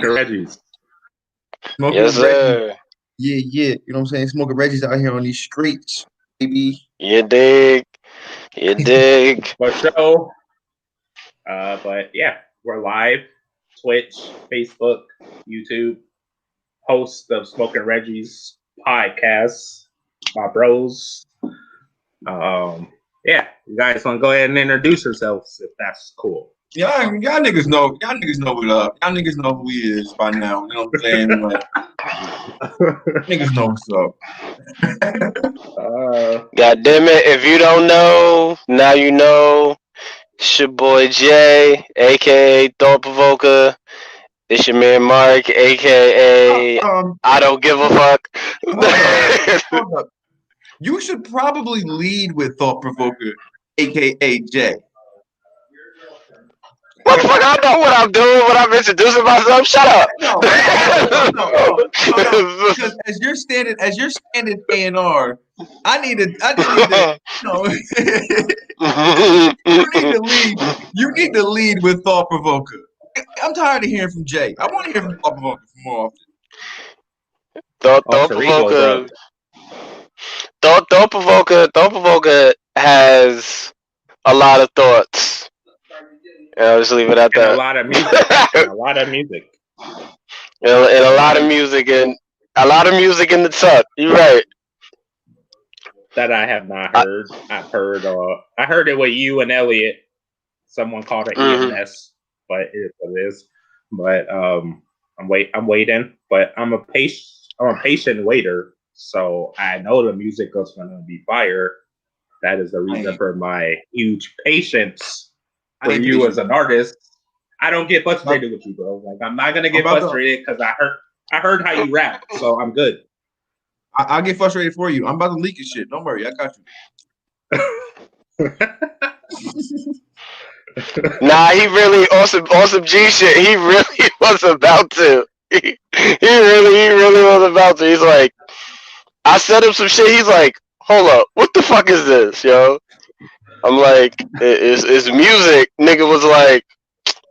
Reggies. Smoking Yes, Reggies. sir. Yeah. You know what I'm saying? Smoking Reggies out here on these streets, baby. You dig? You dig? For show. But yeah, we're live. Twitch, Facebook, YouTube. Host of Smoking Reggies podcast. My bros. Yeah, you guys want to go ahead and introduce yourselves if that's cool. Y'all niggas know. Y'all niggas know what up. Y'all niggas know who he is by now. You know what I'm saying? Like, niggas know what's up. God damn it! If you don't know, now you know. It's your boy Jay, aka Thought Provoker. It's your man Mark, aka I don't give a fuck. Hold up. You should probably lead with Thought Provoker, aka Jay. Motherfucker, I know what I'm doing when I'm introducing myself. Shut up. No. Because as you're standing A&R, I need to you need to lead with Thought Provoker. I'm tired of hearing from Jay. I want to hear from Thought Provoker more often. Thought Provoker has a lot of thoughts. I'll just leave it at that. A lot of music. And a lot of music in the tuck. You're right. That I have not heard. I heard it with you and Elliot. Someone called it EMS, but it is what it is. But I'm waiting. But I'm a patient waiter, so I know the music is gonna be fire. That is the reason for my huge patience for you as an artist. I don't get frustrated with you, bro. Like, I'm not gonna get frustrated because I heard how you rap, so I'm good. I'll get frustrated for you. I'm about to leak your shit. Don't worry, I got you. Nah, he really awesome G shit. He really was about to. He really was about to. He's like, I said him some shit. He's like, hold up, what the fuck is this, yo? I'm like, it's music. Nigga was like,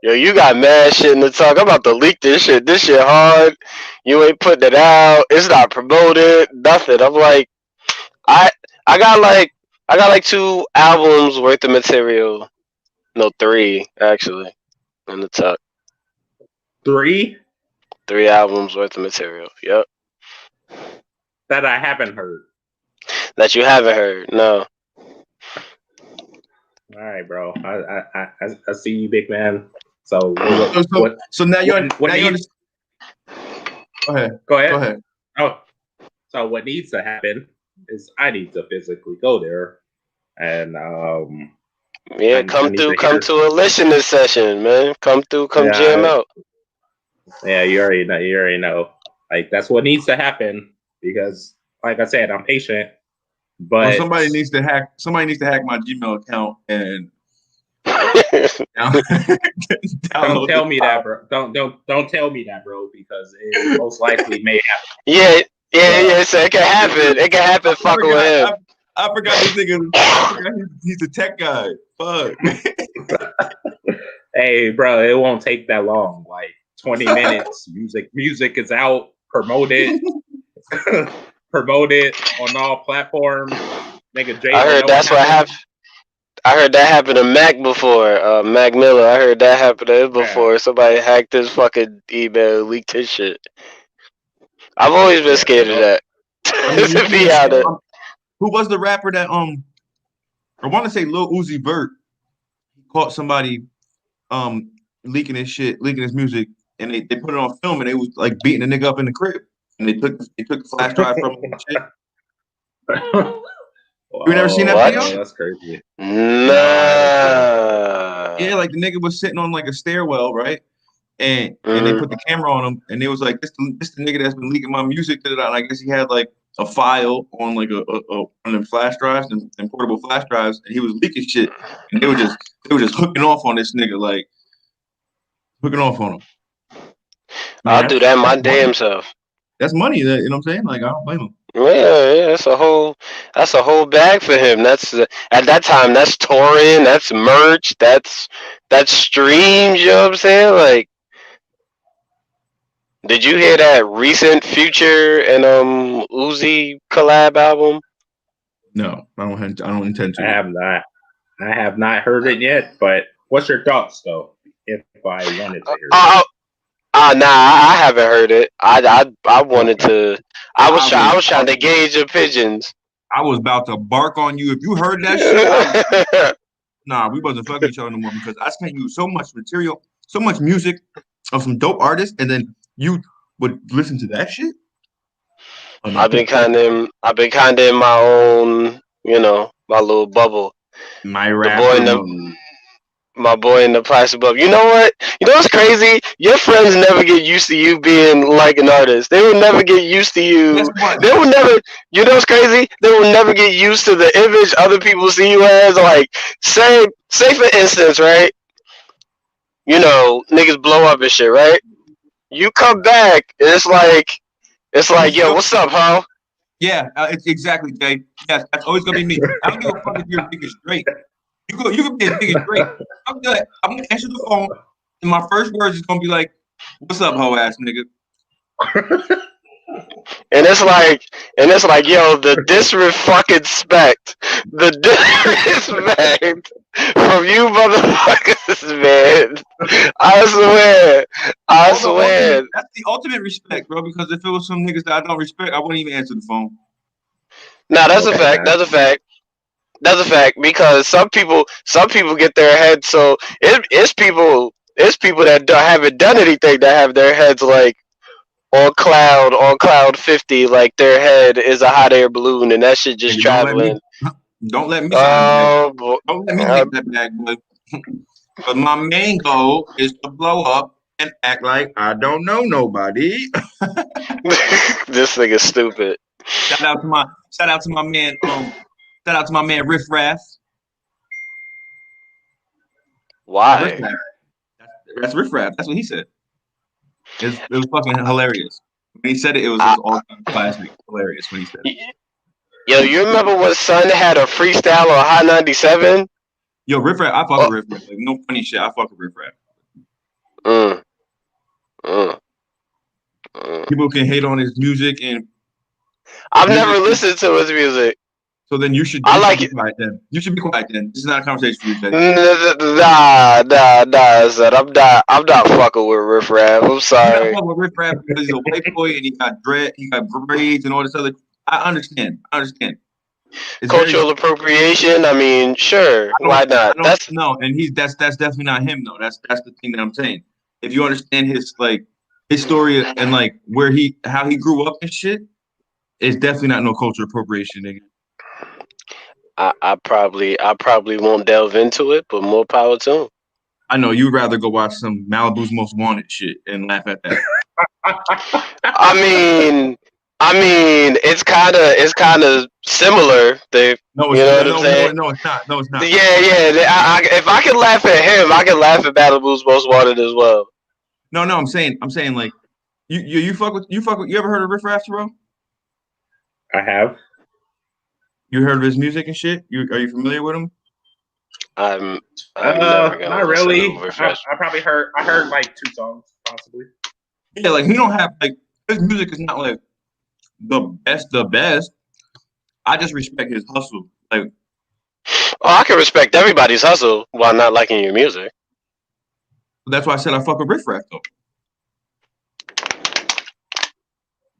yo, you got mad shit in the talk. I'm about to leak this shit. This shit hard. You ain't putting it out. It's not promoted. Nothing. I'm like, I got like 2 albums worth of material. No, 3 actually in the tuck. 3? 3 albums worth of material. Yep. That I haven't heard. That you haven't heard. No. All right, bro. I see you, big man. So now you're. Go ahead. Oh, so what needs to happen is I need to physically go there, and yeah, come to a listening session, man. Come jam out. Yeah, you already know. Like, that's what needs to happen because, like I said, I'm patient. But somebody needs to hack my Gmail account and don't tell me that, bro. Don't tell me that, bro, because it most likely may happen. Yeah. So it can happen. It can happen. Fucking with him. I forgot this nigga. He's a tech guy. Fuck. Hey, bro, it won't take that long. Like 20 minutes. Music is out. Promoted on all platforms. Nigga, Jay, I heard that's what happened. I heard that happened to Mac before. Mac Miller. I heard that happened to him before. Yeah. Somebody hacked his fucking email, leaked his shit. I've always been scared of that. To be honest. Who was the rapper that I want to say Lil Uzi Vert caught somebody leaking his music, and they put it on film, and they was like beating the nigga up in the crib. And they took the flash drive from him and shit. You never seen that video? That's crazy. Nah. Yeah, like the nigga was sitting on like a stairwell, right? And they put the camera on him, and they was like, "This the nigga that's been leaking my music." And I guess he had like a file on like a one of them flash drives and portable flash drives, and he was leaking shit. And they were just hooking off on this nigga, like hooking off on him. I'll do that my damn self. That's money, you know what I'm saying? Like, I don't blame him. Yeah, that's a whole bag for him. That's at that time. That's touring. That's merch. That's streams. You know what I'm saying? Like, Did you hear that recent Future and Uzi collab album? No, I don't intend to. I have not heard it yet. But what's your thoughts though? If I wanted to hear it. Nah, I haven't heard it. I wanted to. I was trying to gauge your pigeons. I was about to bark on you if you heard that shit. Nah, we wasn't fucking each other no more because I sent you so much material, so much music of some dope artists, and then you would listen to that shit. I've been kind of in my own, my little bubble. My rapper. My boy in the plastic bubble. You know what? You know what's crazy? Your friends never get used to you being like an artist. They will never get used to you. They will never. You know what's crazy? They will never get used to the image other people see you as. Like, say for instance, right? Niggas blow up and shit, right? You come back, and it's like, yo, what's up, ho? Yeah, it's exactly, Jay. Yes, that's always gonna be me. I don't give a fuck if you're big as Drake. You can be as big as Drake. I'm gonna answer the phone, and my first words is gonna be like, "What's up, hoe ass nigga?" And it's like, yo, the disrespect from you motherfuckers, man. I swear. That's the ultimate respect, bro. Because if it was some niggas that I don't respect, I wouldn't even answer the phone. Nah, that's a fact. That's a fact. That's a fact because some people get their heads so it's people that haven't done anything that have their heads like on cloud 50, like their head is a hot air balloon and that shit just traveling. Don't let me don't let me take that back, but my main goal is to blow up and act like I don't know nobody. This thing is stupid. Shout out to my man. Shout out to my man Riff Raff. Why? Riff Raff. That's Riff Raff. That's what he said. It was fucking hilarious. When he said it, it was all classic. Hilarious when he said it. Yo, you remember when Son had a freestyle on Hot 97? Yo, Riff Raff, I fuck with Riff Raff. Like, no funny shit. I fuck with Riff Raff. People can hate on his music, and I've never listened to his music. So then you should. I like it. You should be quiet then. This is not a conversation for you, Jay. Nah, son. I'm not fucking with Riff Raff. I'm sorry. I'm not fucking with Riff Raff because he's a white boy and he got braids and all this other. I understand. It's cultural appropriation. I mean, sure. Why not? That's definitely not him though. That's the thing that I'm saying. If you understand his story and like how he grew up and shit, it's definitely not no cultural appropriation, nigga. I probably won't delve into it, but more power to him. I know you'd rather go watch some Malibu's Most Wanted shit and laugh at that. I mean, it's kind of similar. No, it's not. Yeah. If I can laugh at him, I can laugh at Malibu's Most Wanted as well. No, I'm saying like you ever heard of Riff Raff, bro? I have. You heard of his music and shit? Are you familiar with him? Not really. I heard like 2 songs possibly. Yeah, like he don't have like his music is not like the best. I just respect his hustle. Like, I can respect everybody's hustle while not liking your music. That's why I said I fuck with Riff Raff though.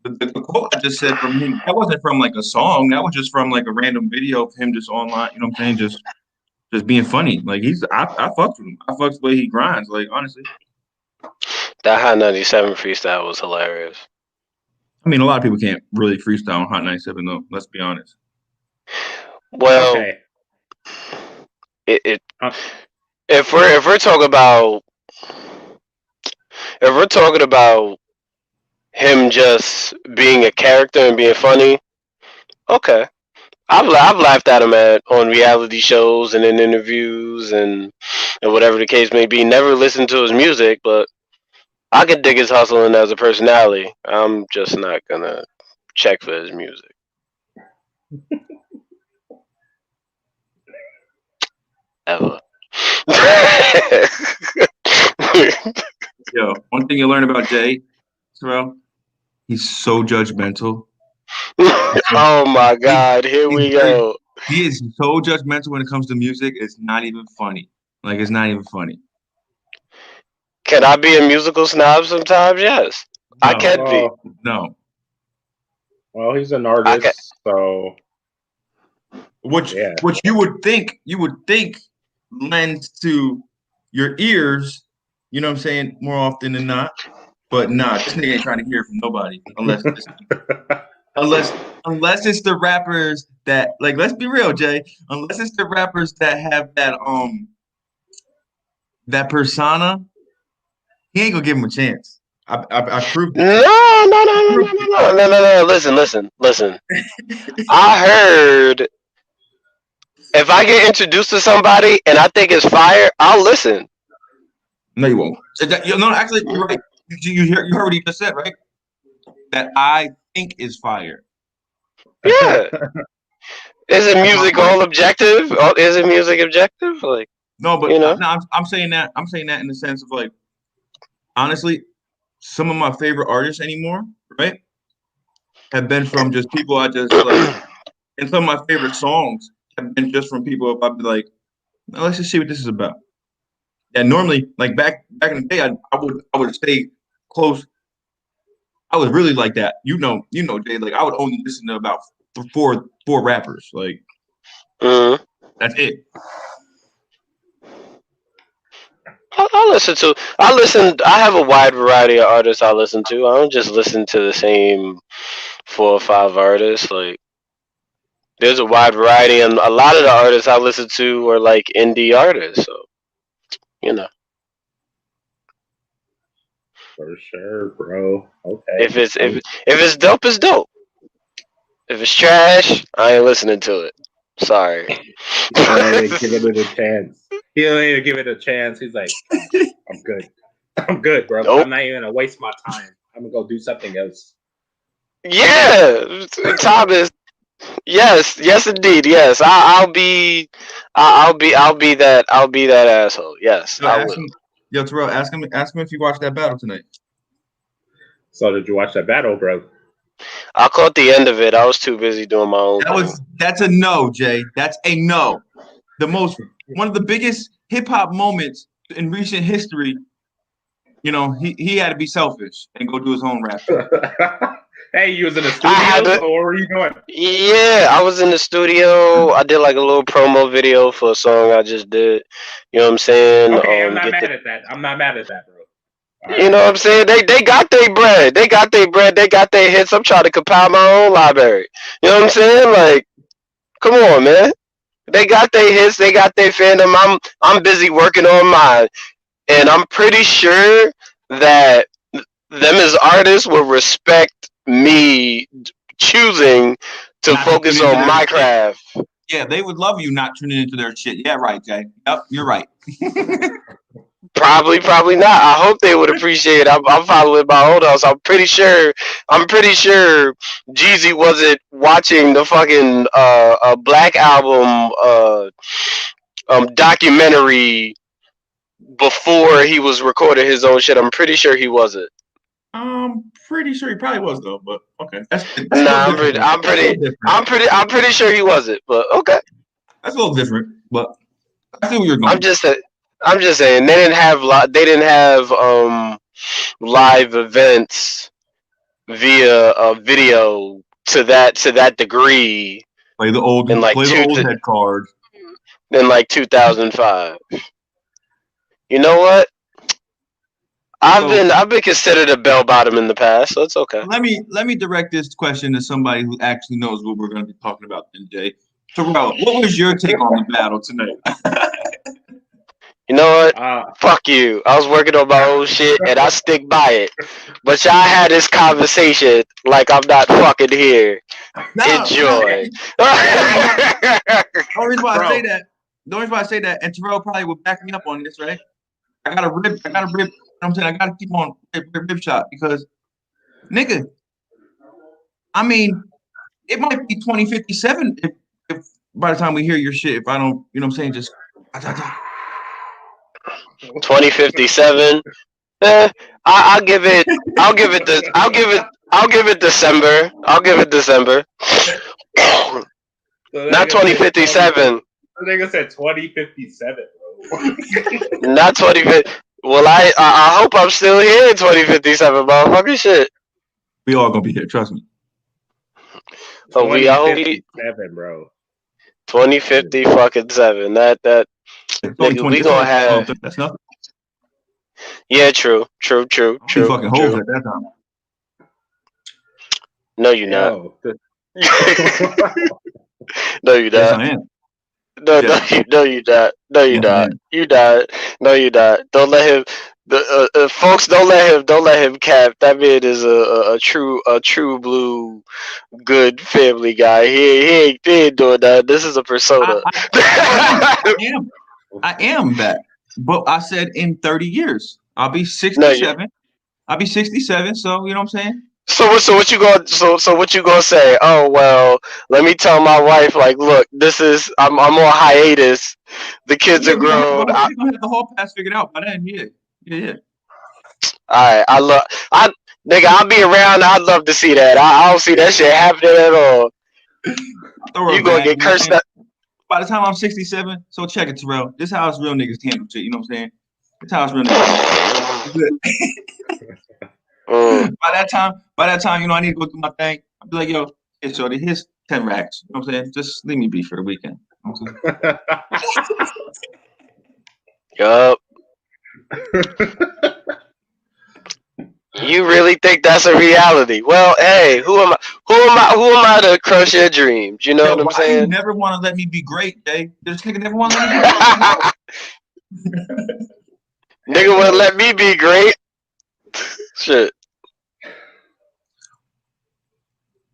The quote I just said from him, that wasn't from like a song. That was just from like a random video of him just online. You know what I'm saying? Just being funny. Like I fucked with him. I fucked the way he grinds. Like honestly, that Hot 97 freestyle was hilarious. I mean, a lot of people can't really freestyle on Hot 97 though. Let's be honest. Well, okay. If we're talking about him just being a character and being funny, okay. I've laughed at him on reality shows and in interviews and whatever the case may be. Never listened to his music, but I could dig his hustling as a personality. I'm just not gonna check for his music. Ever. Yo, one thing you learn about Jay, Terrell, he's so judgmental. Oh my God, here we go. He is so judgmental when it comes to music. It's not even funny. Like, it's not even funny. Can I be a musical snob sometimes? Yes, I No, can be. no. Well, he's an I can. artist, so Which yeah. you would think lends to your ears, you know what I'm saying, more often than not. But nah, this nigga ain't trying to hear from nobody unless it's the rappers that, like, let's be real, Jay. Unless it's the rappers that have that persona, he ain't gonna give him a chance. I proved it. No. Listen. I heard if I get introduced to somebody and I think it's fire, I'll listen. No, you won't. No, actually, you're right. You heard what he just said, right? That I think is fire. Yeah. Is it music all objective? Is it music objective? Like, no, but you know, no, I'm saying that. I'm saying that in the sense of, like, honestly, some of my favorite artists anymore, right, have been from just people I just like, and some of my favorite songs have been just from people I'd be like, well, let's just see what this is about. And normally, like back in the day, I would stay close. I was really like that. You know, Jay. Like, I would only listen to about four rappers. Like, that's it. I listen. I have a wide variety of artists I listen to. I don't just listen to the same 4 or 5 artists. Like, there's a wide variety, and a lot of the artists I listen to are like indie artists. So, you know, For sure, bro. Okay. if it's dope, it's dope. If it's trash, I ain't listening to it. Sorry. He don't even give it a chance. He don't even give it a chance. He's like, I'm good. I'm good, bro. Nope. I'm not even gonna waste my time. I'm gonna go do something else. Yeah, Thomas. Yes, indeed. Yes, I'll be that asshole. Yes, Yo, I will. Yo, Terrell, ask him if you watched that battle tonight. So did you watch that battle, bro? I caught the end of it. I was too busy doing my own thing. That's a no, Jay. That's a no. One of the biggest hip hop moments in recent history. You know, he had to be selfish and go do his own rap. Hey, you was in the studio, or what were you doing? Yeah, I was in the studio. I did like a little promo video for a song I just did. You know what I'm saying? Okay, I'm not mad at that. I'm not mad at that, bro. You know what I'm saying? They got their bread. They got their hits. I'm trying to compile my own library. You know what I'm saying? Like, come on, man. They got their hits. They got their fandom. I'm busy working on mine, and I'm pretty sure that them as artists will respect me choosing to focus on my craft. Yeah, they would love you not tuning into their shit. Yeah, right, Jay. Yep, you're right. Probably not. I hope they would appreciate it. I'm following my own house. I'm pretty sure Jeezy wasn't watching the fucking Black Album documentary before he was recording his own shit. I'm pretty sure he wasn't. I'm pretty sure he probably was, though. But okay, that's I'm pretty sure he wasn't. But okay, that's a little different. But I see where you're going. I'm just saying they didn't have live events via video to that degree. Play the old head card. In like 2005. You know what? I've been considered a bell bottom in the past, so it's okay. Let me direct this question to somebody who actually knows what we're going to be talking about today. Terrell, what was your take on the battle tonight? You know what? Fuck you. I was working on my own shit and I stick by it. But y'all had this conversation like I'm not fucking here. Enjoy. The only reason why I say that, and Terrell probably would back me up on this, right? I got to rib. You know what I'm saying? I got to keep on rib shot because, nigga, I mean, it might be 2057 if by the time we hear your shit, if I don't, you know what I'm saying, just 2057. I'll give it. I'll give it. I'll give it. I'll give it December. I'll give it December. Not 2057. The nigga said 2057, bro. Not 2050. Well, I hope I'm still here in 2057, motherfucker. Shit. We all gonna be here. Trust me. Oh, I hope 2057, bro. 2050 fucking 7. That nigga, we gonna have. That's nothing. Yeah, true. Fucking hoes at that time. No, you're not. No, you're Yes, not. I am. No, you not. No, you not. You not. No, you not. Don't let him. Folks, don't let him cap. That man is a true blue, good family guy. He ain't doing that. This is a persona. I am that. But I said in 30 years, I'll be 67. I'll be 67. So you know what I'm saying. So what you gonna say? Oh well, let me tell my wife, like, look, I'm on hiatus. The kids are grown. We're gonna have the whole past figured out by then. Yeah. All right, nigga, I'll be around. I'd love to see that. I don't see that shit happening at all. You gonna get cursed up. By the time I'm 67, so check it, Terrell. This is how us real niggas handle shit. You know what I'm saying? This is how us real niggas. By that time, you know, I need to go do my thing. I'll be like, yo, hey, shorty, here's 10 racks. You know what I'm saying? Just leave me be for the weekend. You know what I'm saying? Yup. You really think that's a reality? Well, hey, who am I to crush your dreams? You know what I'm saying? You never want to let me be great, Dave. This nigga never want to let me be great. Nigga want to let me be great. Shit.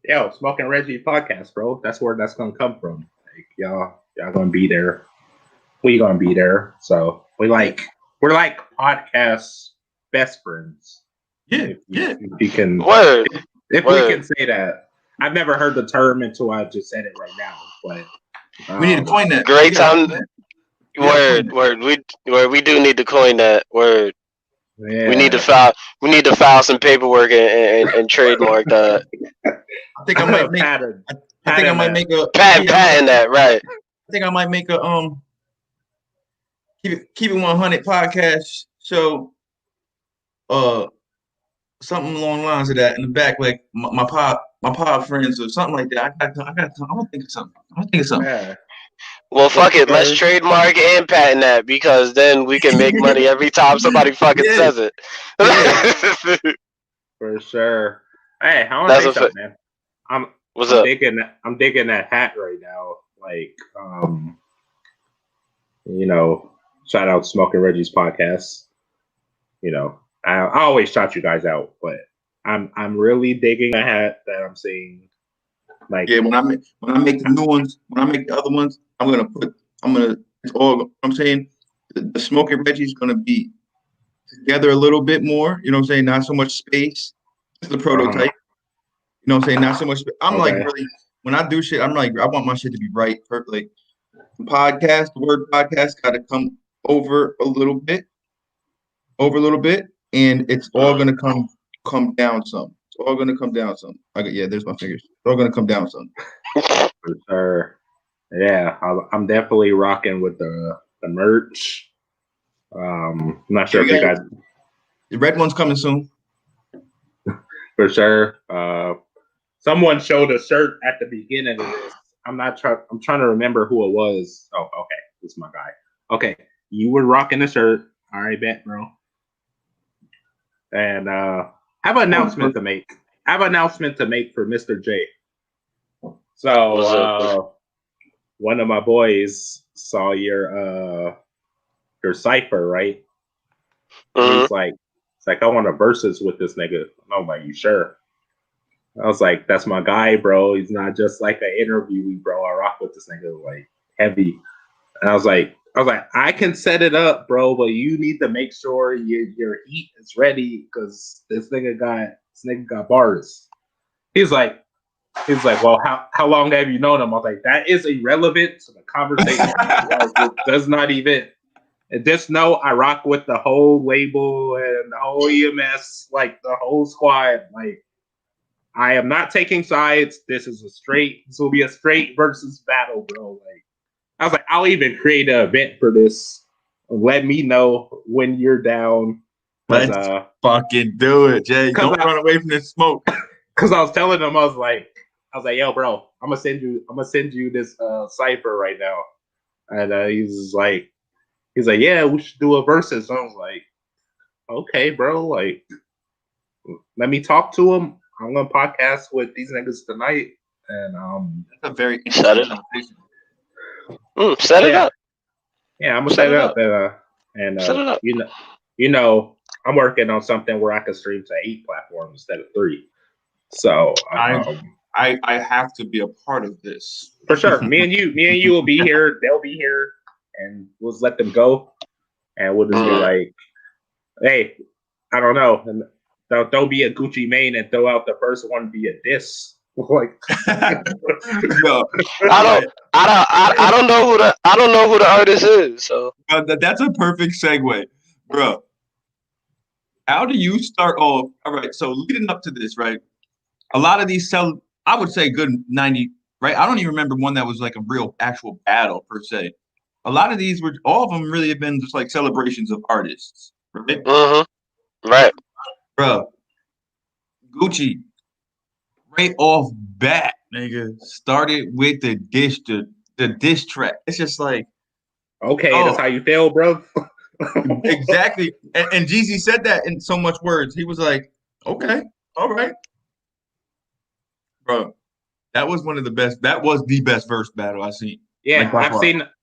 Yo, SmokinReggies podcast, bro. That's where that's gonna come from. Like y'all gonna be there. We gonna be there. So we're like podcast best friends. Yeah. If you can, we can say that. I've never heard the term until I just said it right now. But we need to coin that. Great time. Word. We do need to coin that word. Yeah. We need to file some paperwork and trademark that. I think I might make. I think I might make a patent that, right? I think I might make a keep it 100 podcast show. Something along the lines of that in the back, like my pop friends or something like that. I'm gonna think of something. Yeah. Well, fuck it. Let's trademark and patent that because then we can make money every time somebody fucking says it. For sure. Hey, I want to say something, man. I'm digging that hat right now. Like, you know, shout out SmokinReggies podcast. You know, I always shout you guys out, but I'm really digging a hat that I'm seeing. Like, yeah, when I make the new ones, when I make the other ones, it's all I'm saying. The SmokinReggies is gonna be together a little bit more. You know what I'm saying? Not so much space. It's the prototype. You know what I'm saying? Not so much. I'm like really when I do shit, I'm like I want my shit to be right, perfect. Like the word podcast got to come over a little bit, and it's all gonna come down some. It's all gonna come down some. There's my fingers. It's all gonna come down some. For sure. Yeah, I'm definitely rocking with the merch. I'm not sure if you guys. The red one's coming soon. For sure. Someone showed a shirt at the beginning of this. I'm trying to remember who it was. Oh, okay. This is my guy. Okay. You were rocking the shirt. All right, bet, bro. And I have an announcement to make. for Mr. J. So one of my boys saw your cipher, right? Mm-hmm. He's like, I want a versus with this nigga. I'm like, you sure? I was like, that's my guy, bro. He's not just like an interviewee, bro. I rock with this nigga like heavy. And I was like, I can set it up, bro, but you need to make sure your heat is ready because this nigga got bars. He's like, well, how long have you known him? I was like, that is irrelevant to the conversation. It does not even And just know I rock with the whole label and the whole EMS, like the whole squad. Like I am not taking sides. This will be a straight versus battle, bro. Like I was like, I'll even create an event for this. Let me know when you're down. Let's fucking do it, Jay. Don't run away from this smoke. Because I was telling him, I was like, yo, bro, I'm gonna send you this cipher right now. And he's like, yeah, we should do a versus. I was like, okay, bro, like, let me talk to him. I'm gonna podcast with these niggas tonight, and that's a very set it up. Set it up. Yeah, I'm gonna set it up, and set it up. You know, I'm working on something where I can stream to 8 platforms instead of 3. So I have to be a part of this for sure. Me and you will be here. They'll be here, and we'll just let them go, and we'll just be like, hey, I don't know, and don't be a Gucci main and throw out the first one be a diss. Like, no, I don't know who the artist is. So that's a perfect segue, bro. How do you start off? All right, so leading up to this, right? A lot of these I would say good 90, right? I don't even remember one that was like a real actual battle per se. A lot of these all of them really have been just like celebrations of artists, right? Right. Bro, Gucci, right off bat, nigga, started with the diss track. It's just like, okay, that's how you feel, bro. Exactly. And Jeezy said that in so much words. He was like, okay, all right. Bro, that was one of the best. That was the best verse battle I've seen. Yeah, like,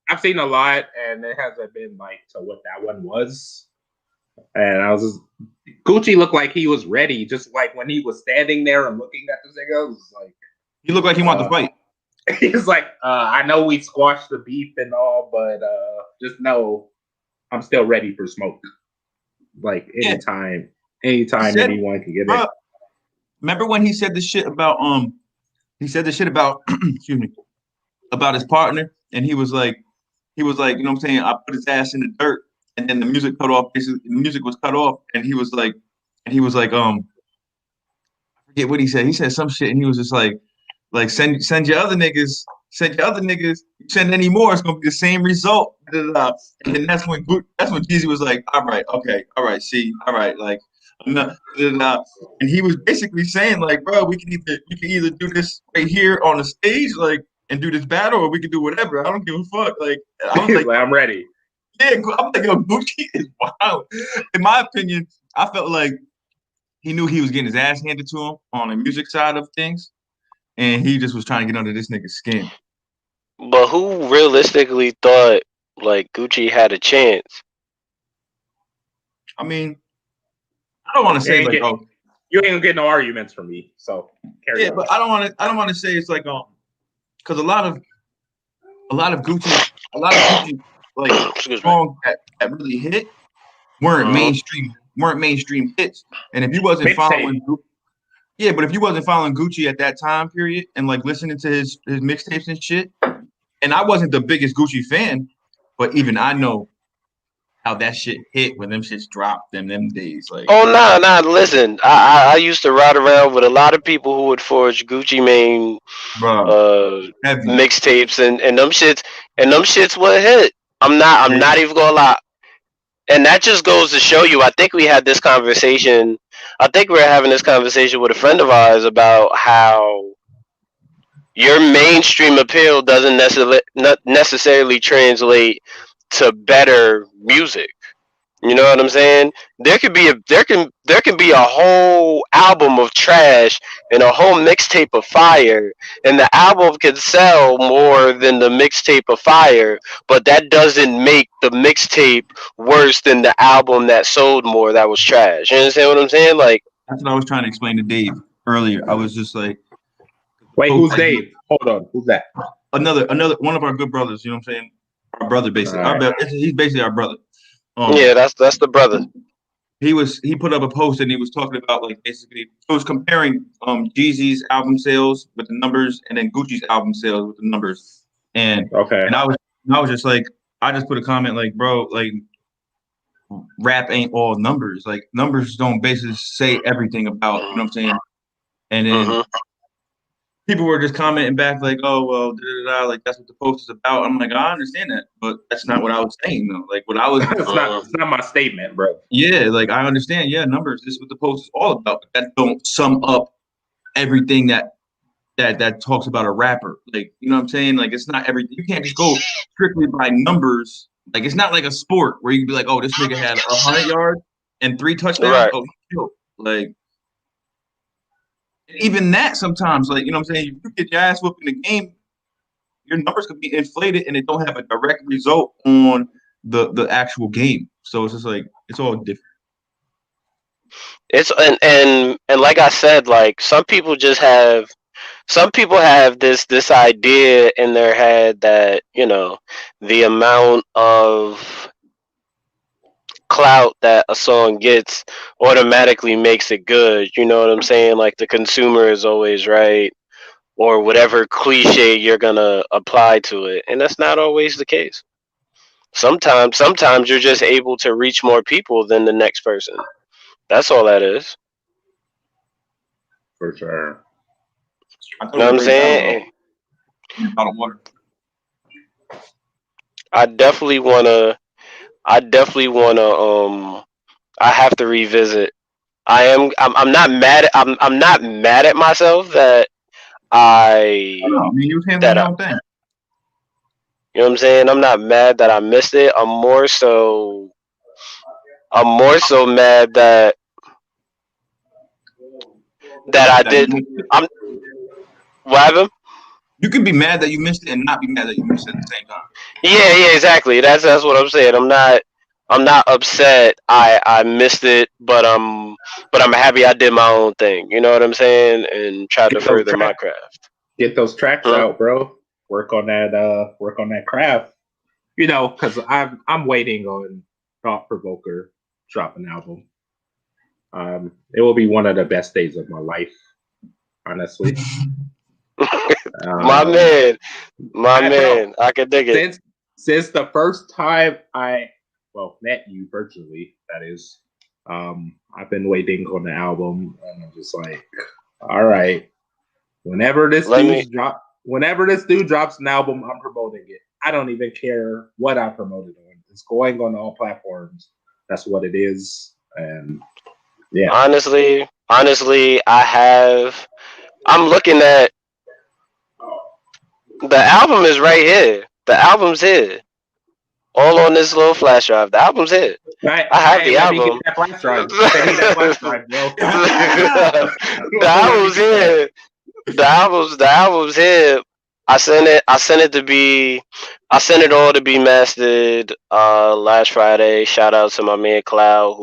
I've seen a lot, and it hasn't been like to what that one was. And I was just, Gucci looked like he was ready, just like when he was standing there and looking at the nigga. Was like he looked like he wanted to fight. He's like, I know we squashed the beef and all, but just know I'm still ready for smoke. Like anytime anyone can get it. Remember when he said the shit about excuse me, about his partner, and he was like, you know what I'm saying? I put his ass in the dirt, and then the music cut off. Basically, the music was cut off, and he was like, I forget what he said. He said some shit, and he was just like send your other niggas, send any more, it's gonna be the same result. And then that's when Jeezy was like, all right, okay, all right, see, all right, like, and he was basically saying like, bro, we can either do this right here on the stage, like, and do this battle, or we can do whatever. I don't give a fuck. Like, I was like, I'm ready. Yeah, I'm like, yo, Gucci is wild. In my opinion, I felt like he knew he was getting his ass handed to him on the music side of things, and he just was trying to get under this nigga's skin. But who realistically thought like Gucci had a chance? I mean, I don't want to say like, you ain't gonna get no arguments from me. So carry on. But I don't want to say it's like because a lot of Gucci like songs that really hit weren't mainstream hits. And if you wasn't following but if you wasn't following Gucci at that time period and like listening to his mixtapes and shit, and I wasn't the biggest Gucci fan, but even I know how that shit hit when them shits dropped them days. Like, nah. Listen, I used to ride around with a lot of people who would forge Gucci Mane mixtapes and them shits would hit. I'm not even gonna lie. And that just goes to show you. I think we had this conversation. I think we were having this conversation with a friend of ours about how your mainstream appeal doesn't necessarily translate to better music. You know what I'm saying? There can be a whole album of trash and a whole mixtape of fire, and the album can sell more than the mixtape of fire, but that doesn't make the mixtape worse than the album that sold more that was trash. You understand what I'm saying? Like, that's what I was trying to explain to Dave earlier. I was just like, wait, who's Dave? Hold on, who's that? Another one of our good brothers. You know what I'm saying? Our brother, basically. He's basically our brother. Yeah, that's the brother. He put up a post and he was talking about like basically he was comparing Jeezy's album sales with the numbers and then Gucci's album sales with the numbers. And I was just like, I just put a comment like, bro, like rap ain't all numbers. Like numbers don't basically say everything about, you know what I'm saying? And then people were just commenting back like, oh well, like that's what the post is about. I'm like, I understand that, but that's not what I was saying though. Like what I was it's not my statement, bro. Yeah, like I understand, numbers, this is what the post is all about, but that don't sum up everything that talks about a rapper. Like, you know what I'm saying? Like it's not everything. You can't just go strictly by numbers. Like it's not like a sport where you can be like, oh, this nigga had 100 yards and 3 touchdowns. Right. Oh, he killed. Like even that sometimes, like, you know what I'm saying? If you get your ass whooped in the game, your numbers could be inflated and it don't have a direct result on the actual game. So it's just like it's all different. It's and like I said, like some people have this idea in their head that, you know, the amount of clout that a song gets automatically makes it good. You know what I'm saying? Like the consumer is always right, or whatever cliche you're gonna apply to it, and that's not always the case. Sometimes you're just able to reach more people than the next person. That's all that is. For sure. I You know what I'm saying? Out of water. I definitely wanna. I have to revisit. I'm not mad. I'm not mad at myself that I. I mean, you was handling that your I, own thing. you know what I'm saying? I'm not mad that I missed it. I'm more so mad that I did. I'm what happened? You can be mad that you missed it and not be mad that you missed it at the same time. Yeah, exactly. That's what I'm saying. I'm not upset. I missed it, but I'm happy I did my own thing. You know what I'm saying? And tried to further my craft. Get those tracks out, bro. Work on that craft. You know, because I'm waiting on Thought Provoker drop an album. It will be one of the best days of my life, honestly. My man, I can dig it. Since the first time I met you virtually, that is, I've been waiting on the album, and I'm just like, all right, whenever this dude drops an album, I'm promoting it. I don't even care what I promote it on. It's going on all platforms. That's what it is, and yeah. Honestly, I'm looking at the album is right here. The album's here. All on this little flash drive. The album's here. Right. I have the album. That flash drive. That flash drive, bro. The album's here. The album's here. I sent it all to be mastered last Friday. Shout out to my man Cloud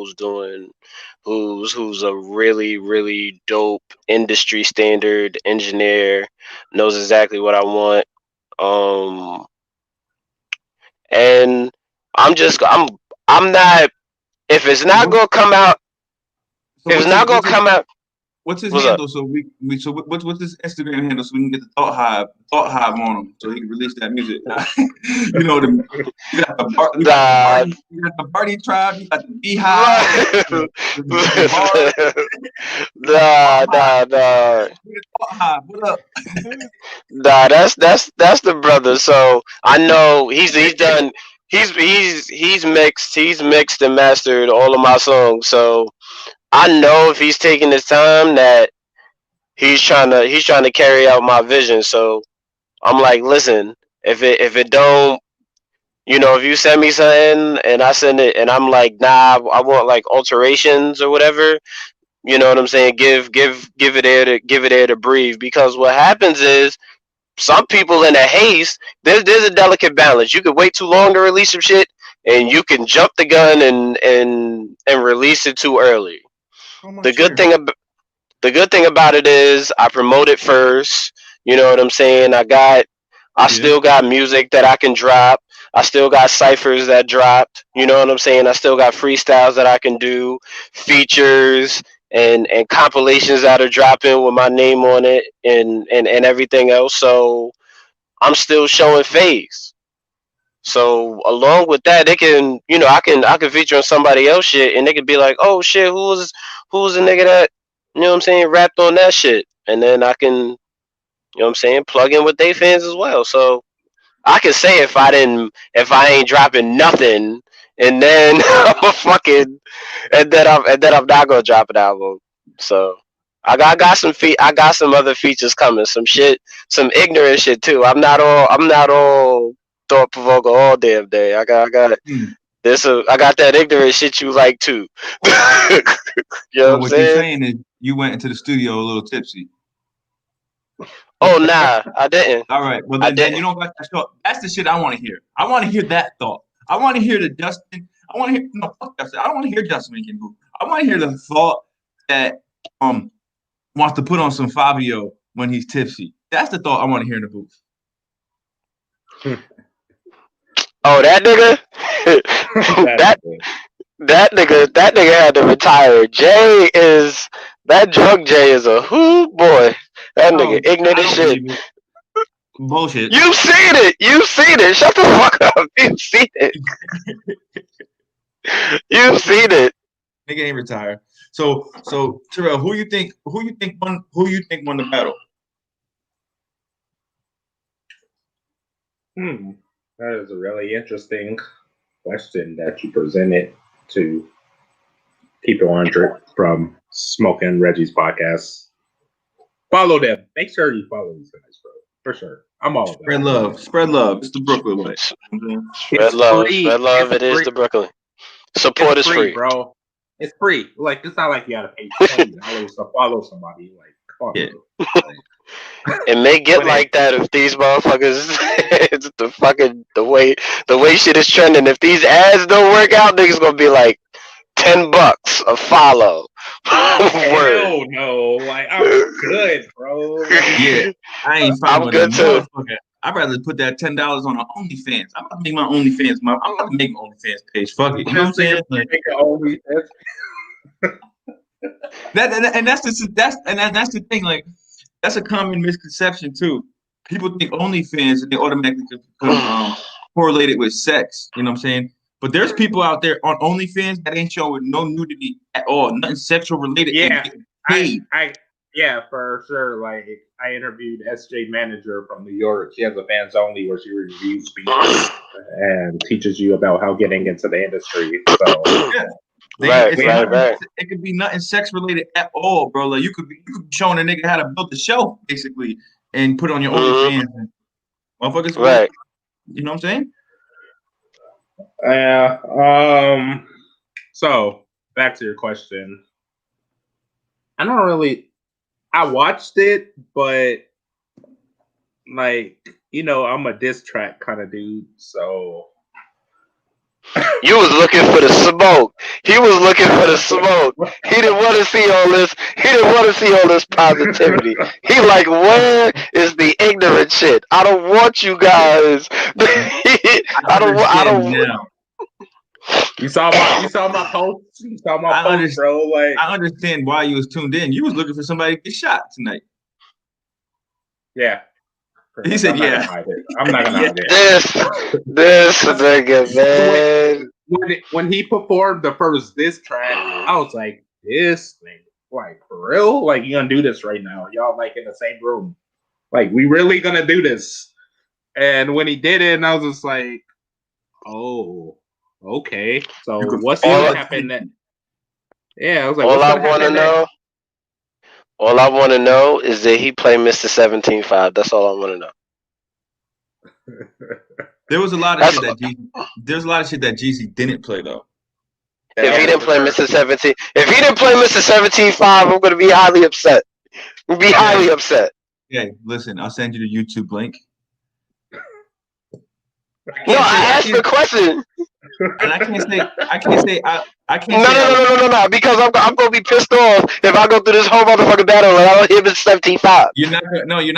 who's a really, really dope industry standard engineer, knows exactly what I want. And I'm not, if it's not gonna come out, What's his What's handle? up? So what's his Instagram handle so we can get the thought hive on him so he can release that music. You know you got the Barty tribe, you got the Beehive. Nah. What up? Nah, that's the brother. So I know he's mixed and mastered all of my songs. So I know if he's taking his time that he's trying to carry out my vision. So I'm like, listen, if it don't, you know, if you send me something and I send it and I'm like, nah, I want like alterations or whatever, you know what I'm saying? Give it air to breathe, because what happens is some people in a haste, there's a delicate balance. You could wait too long to release some shit, and you can jump the gun and release it too early. The good thing about it is I promote it first. You know what I'm saying? Still got music that I can drop. I still got ciphers that dropped. You know what I'm saying? I still got freestyles that I can do, features and compilations that are dropping with my name on it and everything else. So I'm still showing face. So along with that, they can, I can feature on somebody else shit, and they can be like, oh shit, who's the nigga that, what I'm saying, rapped on that shit, and then I can, what I'm saying, plug in with they fans as well. So I can say if I ain't dropping nothing, and then and then I'm not gonna drop an album. So I got some other features coming, some shit, some ignorant shit too. I'm not all thought provoking all damn day. I got I got that ignorant shit you like too. You know so what you're saying is you went into the studio a little tipsy. Oh nah, I didn't. All right, well then you don't got that thought. That's the shit I want to hear. I want to hear that thought. I want to hear the Dustin. I want to hear fuck Dustin. I don't want to hear Dustin when he can move. I want to hear the thought that wants to put on some Fabio when he's tipsy. That's the thought I want to hear in the booth. Oh, that nigga. that nigga had to retire. That drunk Jay is a boy. That nigga ignorant as shit. Bullshit. You've seen it. Shut the fuck up. You've seen it. You've seen it. Nigga ain't retired. So Terrell, who you think won the battle? That is a really interesting question that you presented to Keep It 100 from SmokinReggies podcast. Follow them. Make sure you follow these guys, bro. For sure. I'm all about it. Spread love. It's the Brooklyn way. Spread love. It is the Brooklyn. Support is free, bro. It's free. Like, it's not like you gotta pay $20 to follow somebody. Like, come on. Yeah. It may get like that if these motherfuckers it's the way shit is trending. If these ads don't work out, niggas gonna be like $10 a follow. Hell no, like I'm good, bro. Yeah, I ain't I'm good too. I'd rather put that $10 on an OnlyFans. I'm about to make my OnlyFans. I'm about to make my OnlyFans page. Fuck it. You know what I'm saying? Like, that's the thing. Like, that's a common misconception too. People think OnlyFans and they automatically become correlated with sex. You know what I'm saying? But there's people out there on OnlyFans that ain't showing no nudity at all, nothing sexual related. Yeah, yeah, for sure. Like, I interviewed SJ Manager from New York. She has a fans only where she reviews beats and teaches you about how getting into the industry. So yeah. Right. It could be nothing sex related at all, bro. Like you could be showing a nigga how to build a show basically and put it on your OnlyFans. Motherfuckers, right? You know what I'm saying? Yeah. So back to your question. I watched it, but like, I'm a diss track kind of dude, so. You was looking for the smoke. He was looking for the smoke. He didn't want to see all this. He didn't want to see all this positivity. He like, where is the ignorant shit? I don't want you guys. I don't. You saw my post. You saw my post, bro. Like, I understand why you was tuned in. You was looking for somebody to get shot tonight. Yeah. He said, "Yeah." I'm not gonna hide it. This nigga, man. When he performed the first diss track, I was like, "This thing, like, for real? Like, you gonna do this right now? Y'all like in the same room? Like, we really gonna do this?" And when he did it, I was just like, "Oh, okay. So what's gonna happen next?" Yeah, I was like, all I want to know is that he played Mr. 17.5. That's all I want to know. There was a lot of shit that Jeezy didn't play though. If he didn't play Mr. 17, if he didn't play Mr. 17.5, I'm gonna be highly upset. Highly upset. Yeah, listen, I'll send you the YouTube link. No, I asked the question. And I can't say. No. Because I'm gonna be pissed off if I go through this whole motherfucking battle and I don't hit Mr. 17.5. You're not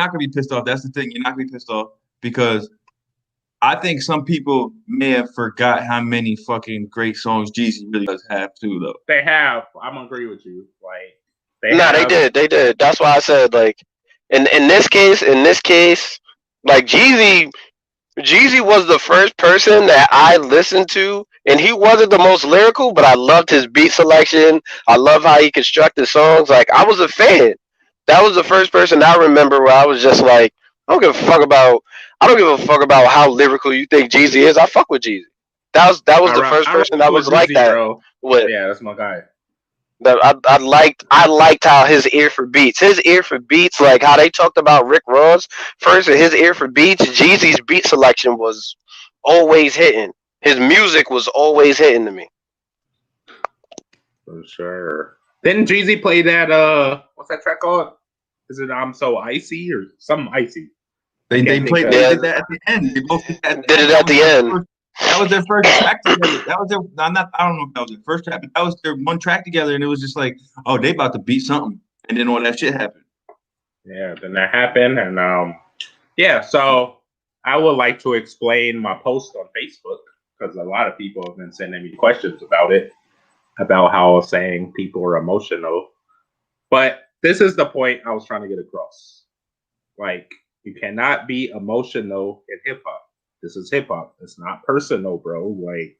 gonna be pissed off. That's the thing. You're not gonna be pissed off because I think some people may have forgot how many fucking great songs Jeezy really does have too, though. They have. I'm gonna agree with you. Like, they did. That's why I said, like, in this case, like Jeezy, Jeezy was the first person that I listened to, and he wasn't the most lyrical, but I loved his beat selection. I love how he constructed songs. Like I was a fan. That was the first person I remember where I was just like, I don't give a fuck about how lyrical you think Jeezy is. I fuck with Jeezy. That was the first I rock person I with was like Jeezy, that bro. with. Yeah, that's my guy. That I liked how his ear for beats. His ear for beats, like how they talked about Rick Ross first, and his ear for beats. Jeezy's beat selection was always hitting. His music was always hitting to me. For sure. Didn't Jeezy play that? What's that track called? Is it "I'm So Icy" or something icy? They Can't think played. of They Yeah, it. did that at the end. They both did that at the did end. it at the end. That was their first track together. That was their. I'm not. I don't know if that was their first track, but that was their one track together, and it was just like, oh, they about to beat something, and then all that shit happened. Yeah, then that happened, and yeah. So I would like to explain my post on Facebook because a lot of people have been sending me questions about it, about how I was saying people are emotional. But this is the point I was trying to get across. Like, you cannot be emotional in hip hop. This is hip hop. It's not personal, bro. Like,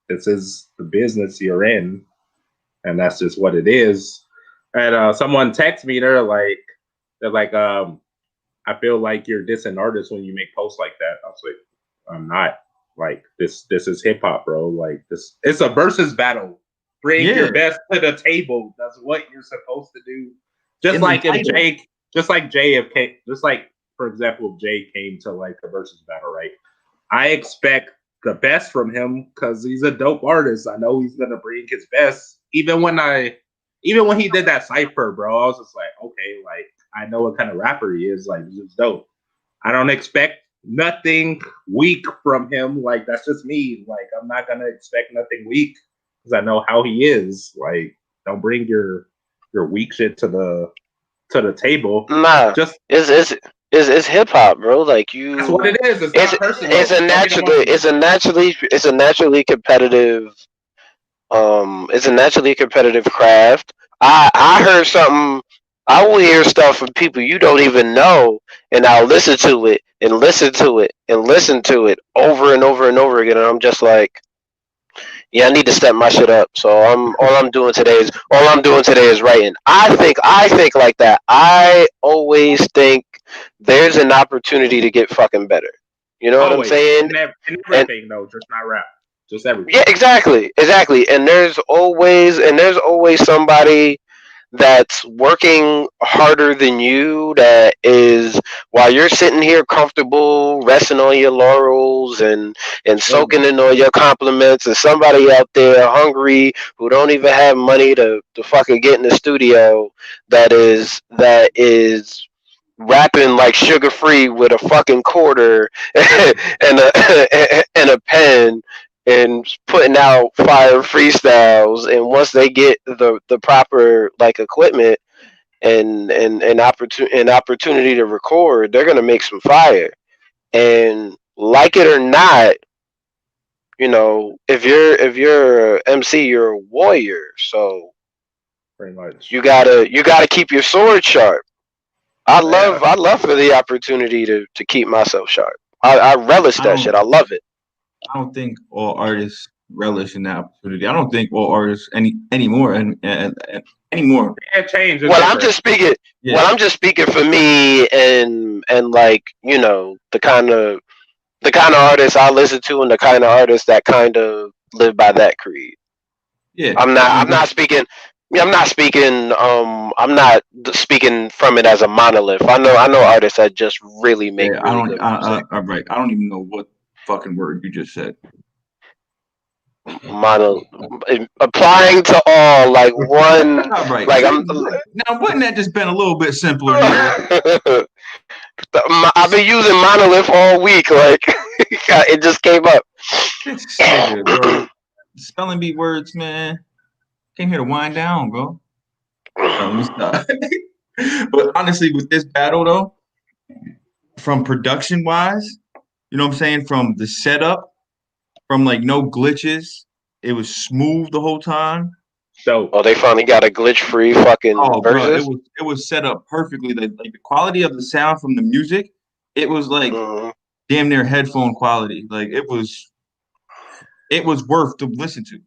this is the business you're in, and that's just what it is. And someone texted me, they're like, I feel like you're dissing artists when you make posts like that. I was like, I'm not. Like, this is hip hop, bro. Like, this, it's a versus battle. Bring your best to the table. That's what you're supposed to do. Just like if Jay, just like Jay, just like for example, if Jay came to like a versus battle, right? I expect the best from him because he's a dope artist. I know he's gonna bring his best. Even when he did that cipher, bro, I was just like, okay, like I know what kind of rapper he is. Like, he's dope. I don't expect nothing weak from him. Like, that's just me. Like, I'm not gonna expect nothing weak because I know how he is. Like, don't bring your weak shit to the table. Nah, Just it's hip hop, bro. Like you, that's what it is. It's it's not personal. it's a naturally competitive. It's a naturally competitive craft. I heard something. I will hear stuff from people you don't even know, and I'll listen to it and listen to it and listen to it over and over and over again, and I'm just like, yeah, I need to step my shit up. So all I'm doing today is writing. I think like that. I always think there's an opportunity to get fucking better. You know what I'm Always. saying? And everything, though, just not rap. Just everything. Yeah, exactly. And there's always somebody that's working harder than you, that is, while you're sitting here comfortable resting on your laurels and soaking in all your compliments, and somebody out there hungry who don't even have money to fucking get in the studio, that is rapping like Sugar Free with a fucking quarter and a pen, and putting out fire freestyles. And once they get the proper like equipment and opportunity to record, they're gonna make some fire. And like it or not, if you're a MC, you're a warrior. So Pretty much. you gotta keep your sword sharp. I love for the opportunity to keep myself sharp. I relish that shit. I love it. I don't think all artists relish in that opportunity. I don't think all artists anymore anymore. Yeah, change. Well, I'm just speaking. Yeah. Well, I'm just speaking for me and like the kind of artists I listen to, and the kind of artists that kind of live by that creed. Yeah. I'm not speaking. I'm not speaking. I'm not speaking from it as a monolith. I know artists that just really make really good music. Right. I don't even know what fucking word you just said. Applying to all, like one. All right. Like I'm. Now, wouldn't that just been a little bit simpler? I've been using monolith all week. Like it just came up. This nigga, bro. Spelling bee words, man. Came here to wind down, bro. Let me stop. But honestly, with this battle though, from production wise, you know what I'm saying? From the setup, from like no glitches, it was smooth the whole time. So, they finally got a glitch-free fucking versus. Bro, it was set up perfectly. Like the quality of the sound from the music, it was like damn near headphone quality. Like it was worth to listen to.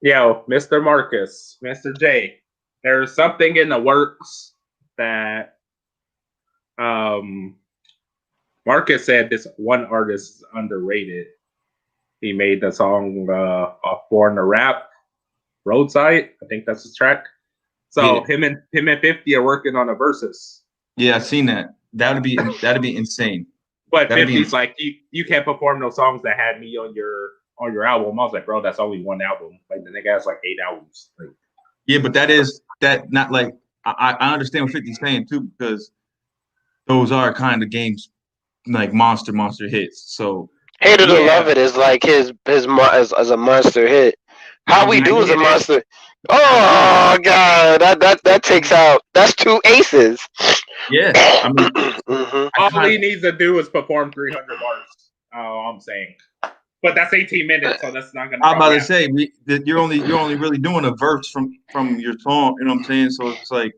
Yo, Mr. Marcus, Mr. J, there's something in the works that Marcus said this one artist is underrated. He made the song off Born to Rap, Roadside. I think that's his track. So him and 50 are working on a versus. Yeah, I've seen that. That'd be insane. But 50's like you can't perform those songs that had me on your album. I was like, bro, that's only one album. Like the nigga has like 8 albums. Like, yeah, but that not like I understand what 50's saying too, because those are kind of games like monster hits. So Hate It or Love It is like his as a monster hit. How We Do is a monster. Oh god, that takes out. That's 2 aces. Yeah, I mean, all he needs to do is perform 300 bars. I'm saying, but that's 18 minutes, so that's not gonna. I'm about to say you're only really doing a verse from your song. You know what I'm saying? So it's like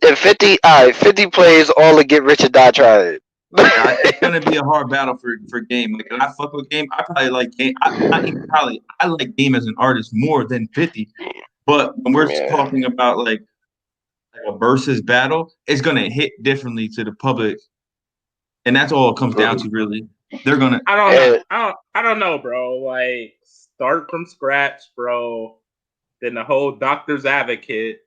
if 50 plays all the Get Rich or Die Trying. It's gonna be a hard battle for Game. Like, if I fuck with Game, I probably like Game. I like Game as an artist more than 50. But when we're talking about like a versus battle, it's gonna hit differently to the public, and that's all it comes down to. Really, they're gonna. I don't know, bro. Like start from scratch, bro. Then the whole Doctor's Advocate,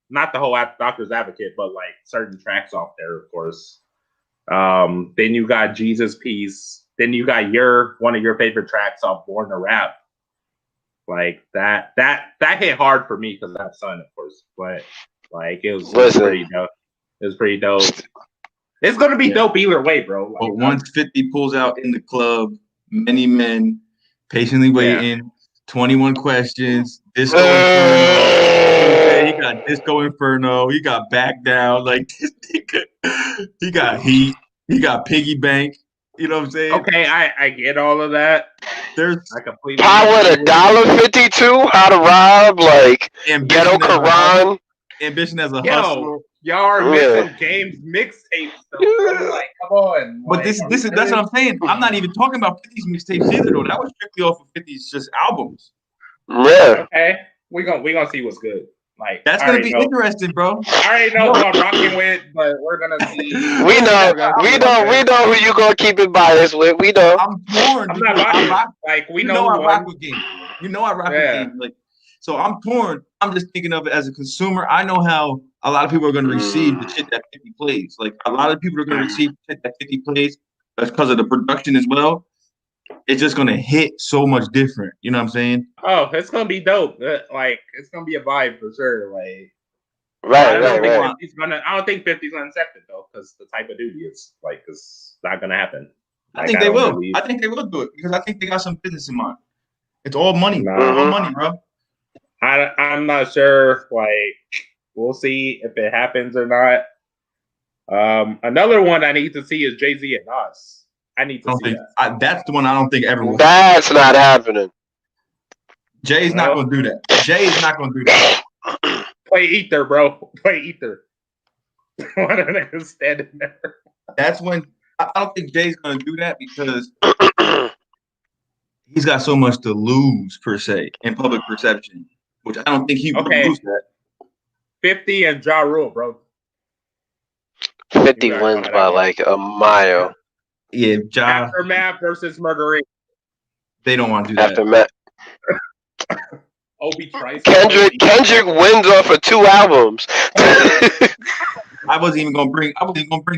not the whole Doctor's Advocate, but like certain tracks off there, of course. Then you got Jesus Piece. Then you got one of your favorite tracks off Born to Rap. Like that hit hard for me because I have son, of course. But like it was pretty dope. It was pretty dope. It's gonna be dope either way, bro. Like, but once 50 pulls out in the club, Many Men, Patiently Waiting, 21 Questions, Disco Inferno. He got Disco Inferno. He got Back Down. Like this nigga, he got Heat. He got Piggy Bank. You know what I'm saying? Okay, I get all of that. There's completely Power to $1.52. How to Rob, like Ghetto Quran. Ambition as a hustler. Y'all are missing Games mixtapes. Like, come on. But that's what I'm saying. I'm not even talking about 50's mixtapes either, though. That was strictly off of 50's just albums. Yeah. Okay, we gonna see what's good. Like that's gonna be interesting, bro. I already know who I'm rocking with, but we're gonna see. We know who you gonna keep it biased with. We know. I'm torn. I'm not rocking. Like we know I rock with Game. You know I rock with Game. Like so, I'm torn. I'm just thinking of it as a consumer. I know how a lot of people are gonna receive the shit that 50 plays. Like a lot of people are gonna receive the shit that 50 plays. That's because of the production as well. It's just gonna hit so much different. You know what I'm saying? Oh, it's gonna be dope. Like it's gonna be a vibe for sure. Like right. I don't think 50's gonna accept it though, because the type of dude he is. Like it's not gonna happen. Like, I think they will. I think they will do it because I think they got some business in mind. It's all money. All money, bro. I'm not sure. Like we'll see if it happens or not. Another one I need to see is Jay-Z and Nas. I need to see that. That's the one I don't think everyone. That's not happening. Jay's not going to do that. Jay's not going to do that. Play Ether, bro. Play Ether. One of them standing there. That's when I don't think Jay's going to do that because he's got so much to lose per se in public perception, which I don't think he would lose that. 50 and Ja Rule, bro. 50 wins by like a mile. Yeah, Ja. Aftermath versus Murder Inc. They don't want to do that. Aftermath. Obi Trice. Kendrick wins off of 2 albums. I wasn't even gonna bring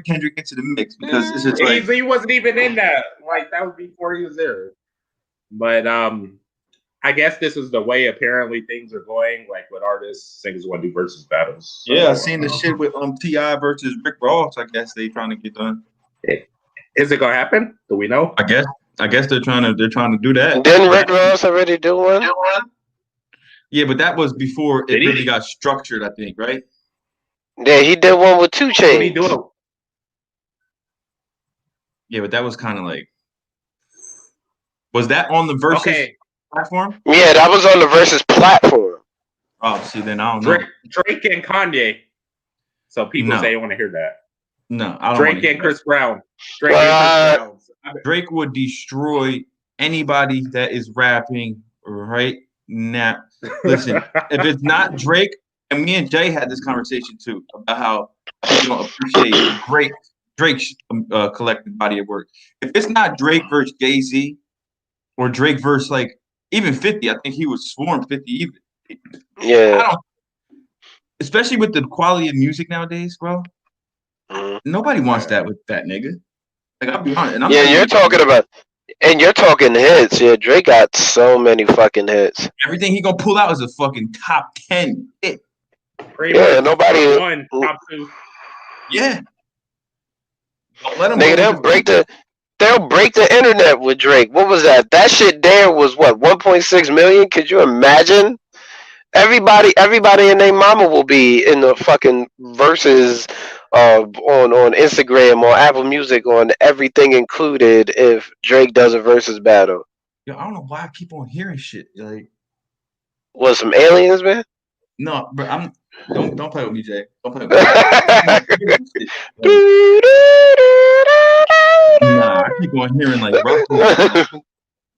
Kendrick into the mix because it's just like he wasn't even in that. Like that was before he was there. But I guess this is the way apparently things are going. Like with artists, singers want to do versus battles. So, yeah, I seen the shit with T.I. versus Rick Ross. I guess they trying to get done. Is it gonna happen? Do we know? I guess they're trying to do that. Didn't Rick Ross already do one? Yeah, but that was before it really got structured, I think, right? Yeah, he did one with 2 Chainz. What did he do? Yeah, but that was kind of like, was that on the Versus platform? Yeah, that was on the Versus platform. Oh, see, then I don't know. Drake and Kanye. So people say they want to hear that. No, I don't. Drake and Chris Brown. Drake and Chris Brown. Drake would destroy anybody that is rapping right now. Listen, if it's not Drake, and me and Jay had this conversation too about how we don't appreciate Drake's collective body of work. If it's not Drake versus Jay-Z or Drake versus like even 50, I think he would swarm 50 even. Yeah. Especially with the quality of music nowadays, bro. Nobody wants that with that nigga. Like, I'll be honest. And you're talking hits. Yeah, Drake got so many fucking hits. Everything he gonna pull out is a fucking top 10 hit. Nobody. Top 1, top 2. Yeah. Let him Nigga, they'll break the internet with Drake. What was that? That shit there was what, 1.6 million? Could you imagine? Everybody and their mama will be in the fucking verses on Instagram or Apple Music on everything included if Drake does a versus battle. Yo, I don't know why I keep on hearing shit. Like, what, some aliens, man? No, but don't play with me, Jay. Don't play with me. Nah, I keep on hearing like ruffling.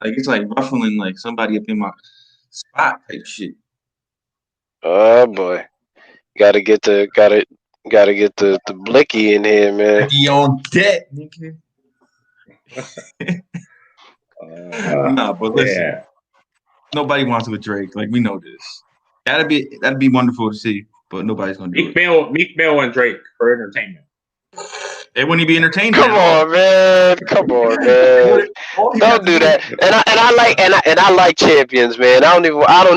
Like it's like ruffling like somebody up in my spot type shit. Oh boy. Gotta get the blicky in here, man. Blicky on deck, nigga. Nah, but listen. Nobody wants it with Drake. Like, we know this. That'd be wonderful to see, but nobody's gonna do it. Meek Mill and Drake for entertainment. It wouldn't be entertainment. Come on, man. Don't do that. And I like champions, man. I don't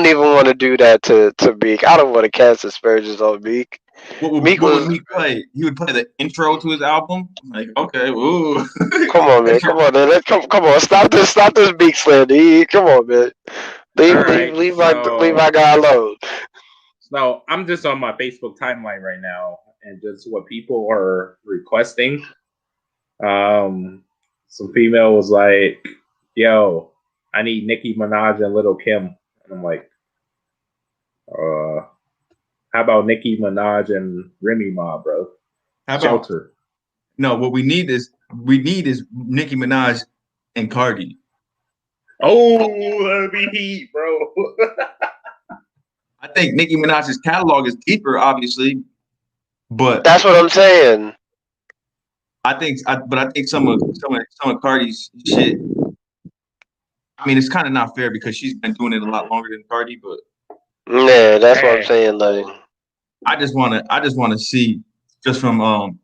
even want to do that to Meek. I don't want to cast aspersions on Meek. What would Meek play? He would play the intro to his album. Like, okay, ooh. Come on, man. Come on. Stop this Meek slander. Come on, man. Leave my guy alone. So I'm just on my Facebook timeline right now, and just what people are requesting. Some female was like, "Yo, I need Nicki Minaj and Lil' Kim," and I'm like, "How about Nicki Minaj and Remy Ma, bro? How about Shelter?" No, what we need is Nicki Minaj and Cardi. Oh, that'd be heat, bro. I think Nicki Minaj's catalog is deeper, obviously, but that's what I'm saying. I think some of Cardi's shit. I mean, it's kind of not fair because she's been doing it a lot longer than Cardi, but yeah, that's what I'm saying. Like, I just want to see just from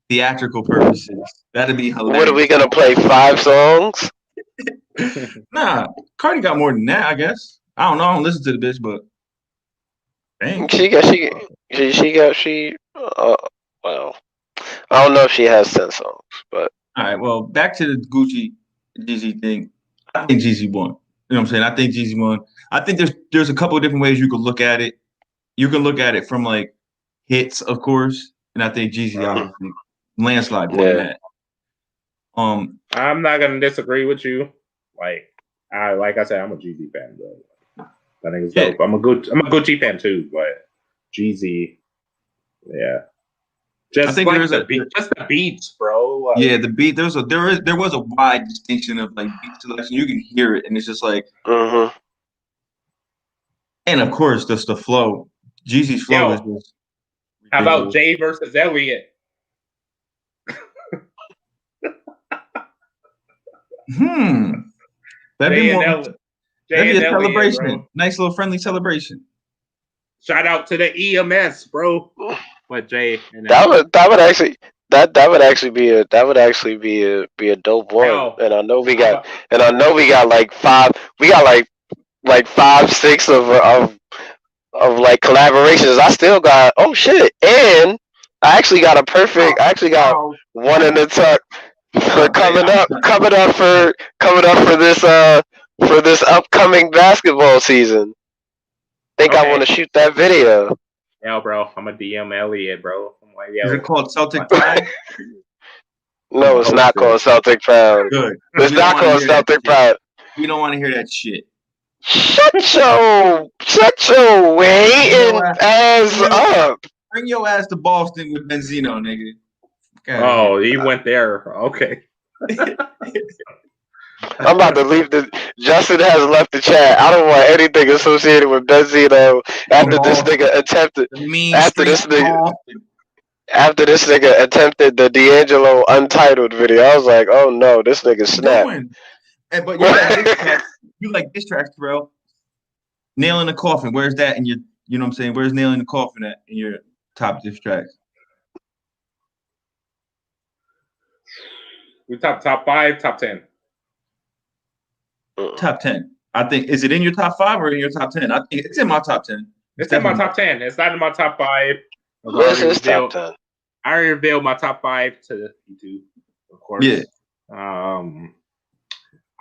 theatrical purposes. That'd be hilarious. What are we gonna play? 5 songs? Nah, Cardi got more than that, I guess. I don't know. I don't listen to the bitch, but dang. Well, I don't know if she has 10 songs, but all right. Well, back to the Gucci Jeezy thing. I think Jeezy won. You know what I'm saying? I think Jeezy won. I think there's a couple of different ways you could look at it. You can look at it from like hits, of course, and I think Jeezy obviously landslide won that. I'm not gonna disagree with you. Like I said, I'm a Jeezy fan, bro. I think it's dope. I'm a Gucci fan too, but Jeezy, yeah. Just like the beats, bro. Like, yeah, the beat. There was a wide distinction of like beat selection. You can hear it, and it's just like, and of course, just the flow. Jeezy's flow is just. How about Jay versus Elliott? That'd be a celebration. Elliott, nice little friendly celebration. Shout out to the EMS, bro. But Jay and that would actually be a dope one. And I know we got like 5 like 5, 6 of like collaborations. I still got and I actually got one in the tuck for coming up for this upcoming basketball season. I want to shoot that video. Yeah, bro, I'm a DM Elliott, bro. I'm like, is it called Celtic Pride? No, it's not called Celtic Pride. Good. It's not called Celtic Pride. We don't want to hear that shit. Shut your hating ass up. Bring your ass to Boston with Benzino, nigga. God, he went there. Okay. I'm about to leave the. Justin has left the chat. I don't want anything associated with Benzino after this nigga attempted. After this nigga attempted the D'Angelo Untitled video, I was like, oh no, this nigga snapped. But you like diss tracks, Terrell. Nail in the Coffin. Where's that in your? You know what I'm saying? Where's Nail in the Coffin at in your top diss tracks? We top 5, top 10. Top 10. I think, is it in your top 5 or in your top 10? I think it's in my top 10. It's in my top 10. It's not in my top 5. Where's his top 10? I already revealed my top 5 to YouTube, of course. Yeah.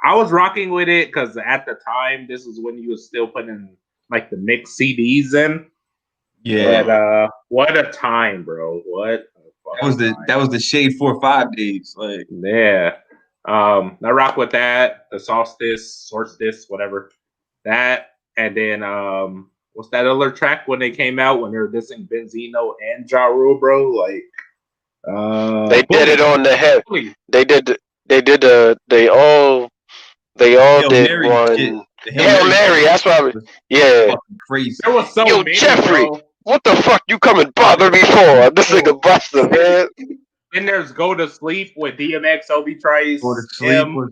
I was rocking with it because at the time, this was when you was still putting like the mixed CDs in. Yeah. But what a time, bro! What that was the Shade 4-5 days. Like, yeah. I rock with that. The solstice, whatever. That, and then what's that other track when they came out when they were dissing Benzino and Ja Rule, bro? Like, they did it on the head. They all Hail did Mary one. Hail Mary, that's why. Yeah. Crazy. There was so Yo, many, Jeffrey, bro. what the fuck you come and bother me for? This nigga busted, man. Then there's Go to Sleep with DMX, Obi Trice. Go to Sleep was.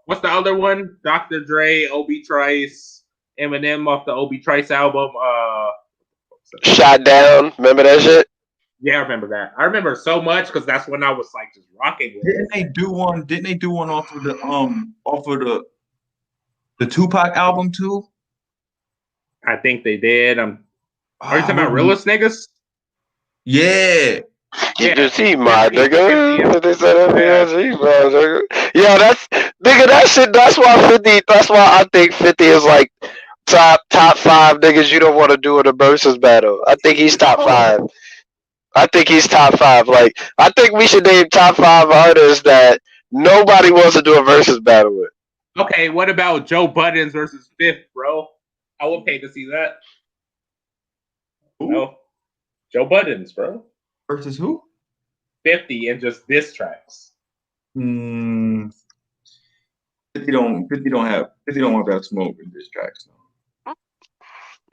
What's the other one? Dr. Dre, Obi Trice, Eminem off the Obi Trice album. Shot Down. Remember that shit? Yeah, I remember that. I remember so much because that's when I was like just rocking with Didn't they do one off of the Tupac album too? I think they did. Are you talking about Realest Niggas? Yeah. You see my nigga. They said yeah, that's nigga. That shit. That's why 50. That's why I think 50 is like top 5 niggas you don't want to do in a versus battle. I think he's top 5. I think he's top 5. Like, I think we should name top 5 artists that nobody wants to do a versus battle with. Okay, what about Joe Buttons versus Fifth, bro? I would pay to see that. Who? No, Joe Buttons, bro. Versus who? 50 and just diss tracks. 50 don't want that smoke in diss tracks. No.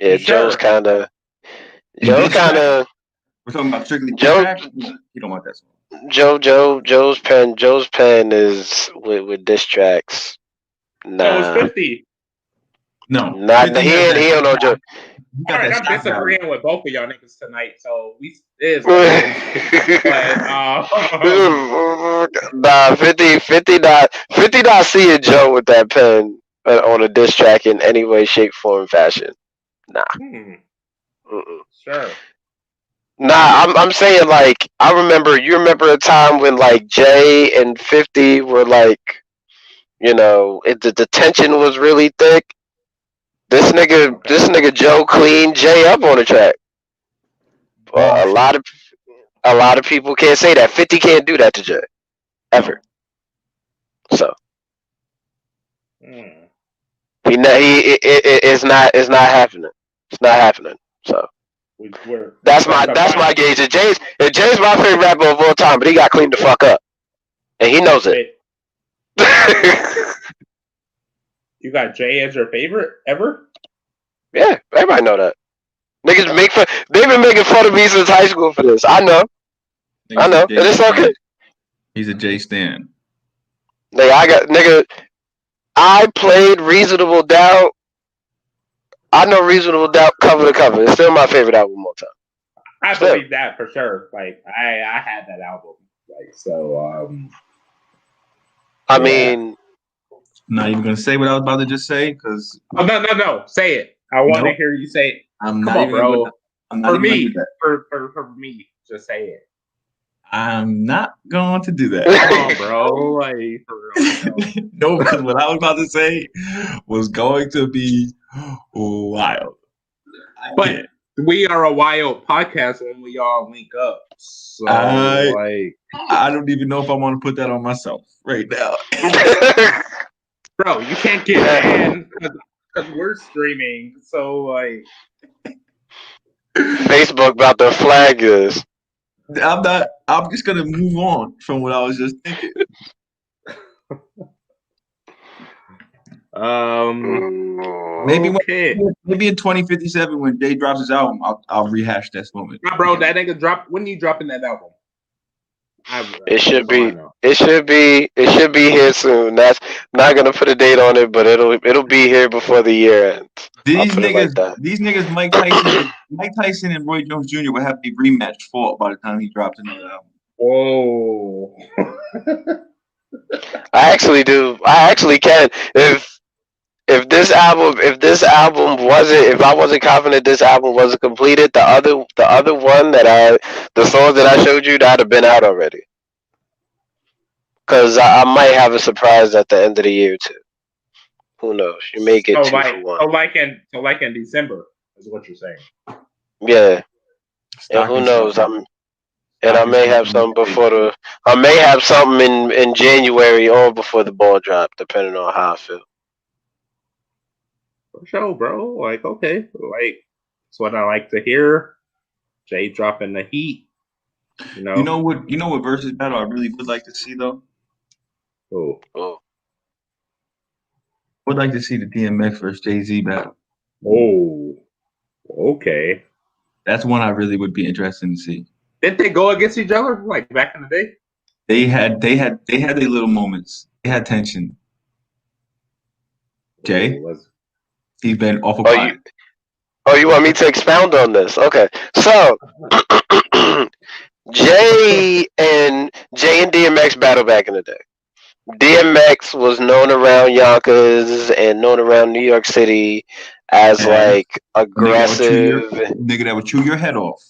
Yeah, Joe's kind of. We're talking about strictly Joe. You don't want that smoke. Joe's pen is with diss tracks. Nah. That was 50. No. Not he don't know Joe. All right, I'm disagreeing with both of y'all niggas tonight, so we is. Nah, 50 not seeing Joe with that pen on a diss track in any way, shape, form, fashion. Nah. Sure. Nah, I'm saying like you remember a time when like Jay and 50 were like, you know, the tension was really thick. This nigga Joe cleaned Jay up on the track. A lot of people can't say that. 50 can't do that to Jay ever. So it's not happening. It's not happening. So that's my gauge. If Jay's my favorite rapper of all time, but he got cleaned the fuck up, and he knows it. You got Jay as your favorite ever? Yeah, everybody know that. Niggas make fun. They've been making fun of me since high school for this. I know. And it's okay. He's a Jay stan. I played Reasonable Doubt. I know Reasonable Doubt cover to cover. It's still my favorite album of all time. I believe that for sure. Like I had that album. Like so. I mean. Not even gonna say what I was about to just say because. Oh no! Say it. I want to hear you say it. Come on, bro. For me, just say it. I'm not going to do that. Come on, bro. Like, for real, no, because what I was about to say was going to be wild. But we are a wild podcast when we all link up. So, I don't even know if I want to put that on myself right now. Bro, you can't get banned because we're streaming. So, like, Facebook about to flag us. I'm not. I'm just gonna move on from what I was just thinking. Maybe in 2057 when Jay drops his album, I'll rehash that moment. Nah, bro, that nigga drop. When you dropping that album? It should be here soon. That's not gonna put a date on it, but it'll be here before the year ends. These niggas, Mike Tyson and Roy Jones Jr. will have the rematch fought by the time he drops another album. Whoa. I actually do. I actually can. If I wasn't confident this album wasn't completed, the other one the song that I showed you, that'd have been out already. Cause I might have a surprise at the end of the year too. Who knows? You may get 2 for 1. So like in December is what you're saying. Yeah. And who knows? I may have something in January or before the ball drop, depending on how I feel. For sure, bro. Like, okay. Like, it's what I like to hear. Jay dropping the heat. You know what versus battle I really would like to see though? Oh. Would like to see the DMX versus Jay-Z battle. Oh. Okay. That's one I really would be interested to see. Didn't they go against each other like back in the day? They had their little moments. They had tension. Jay? He's been awful quiet. You want me to expound on this? Okay. So Jay and DMX battle back in the day. DMX was known around Yonkers and known around New York City as like aggressive nigga that would chew your head off.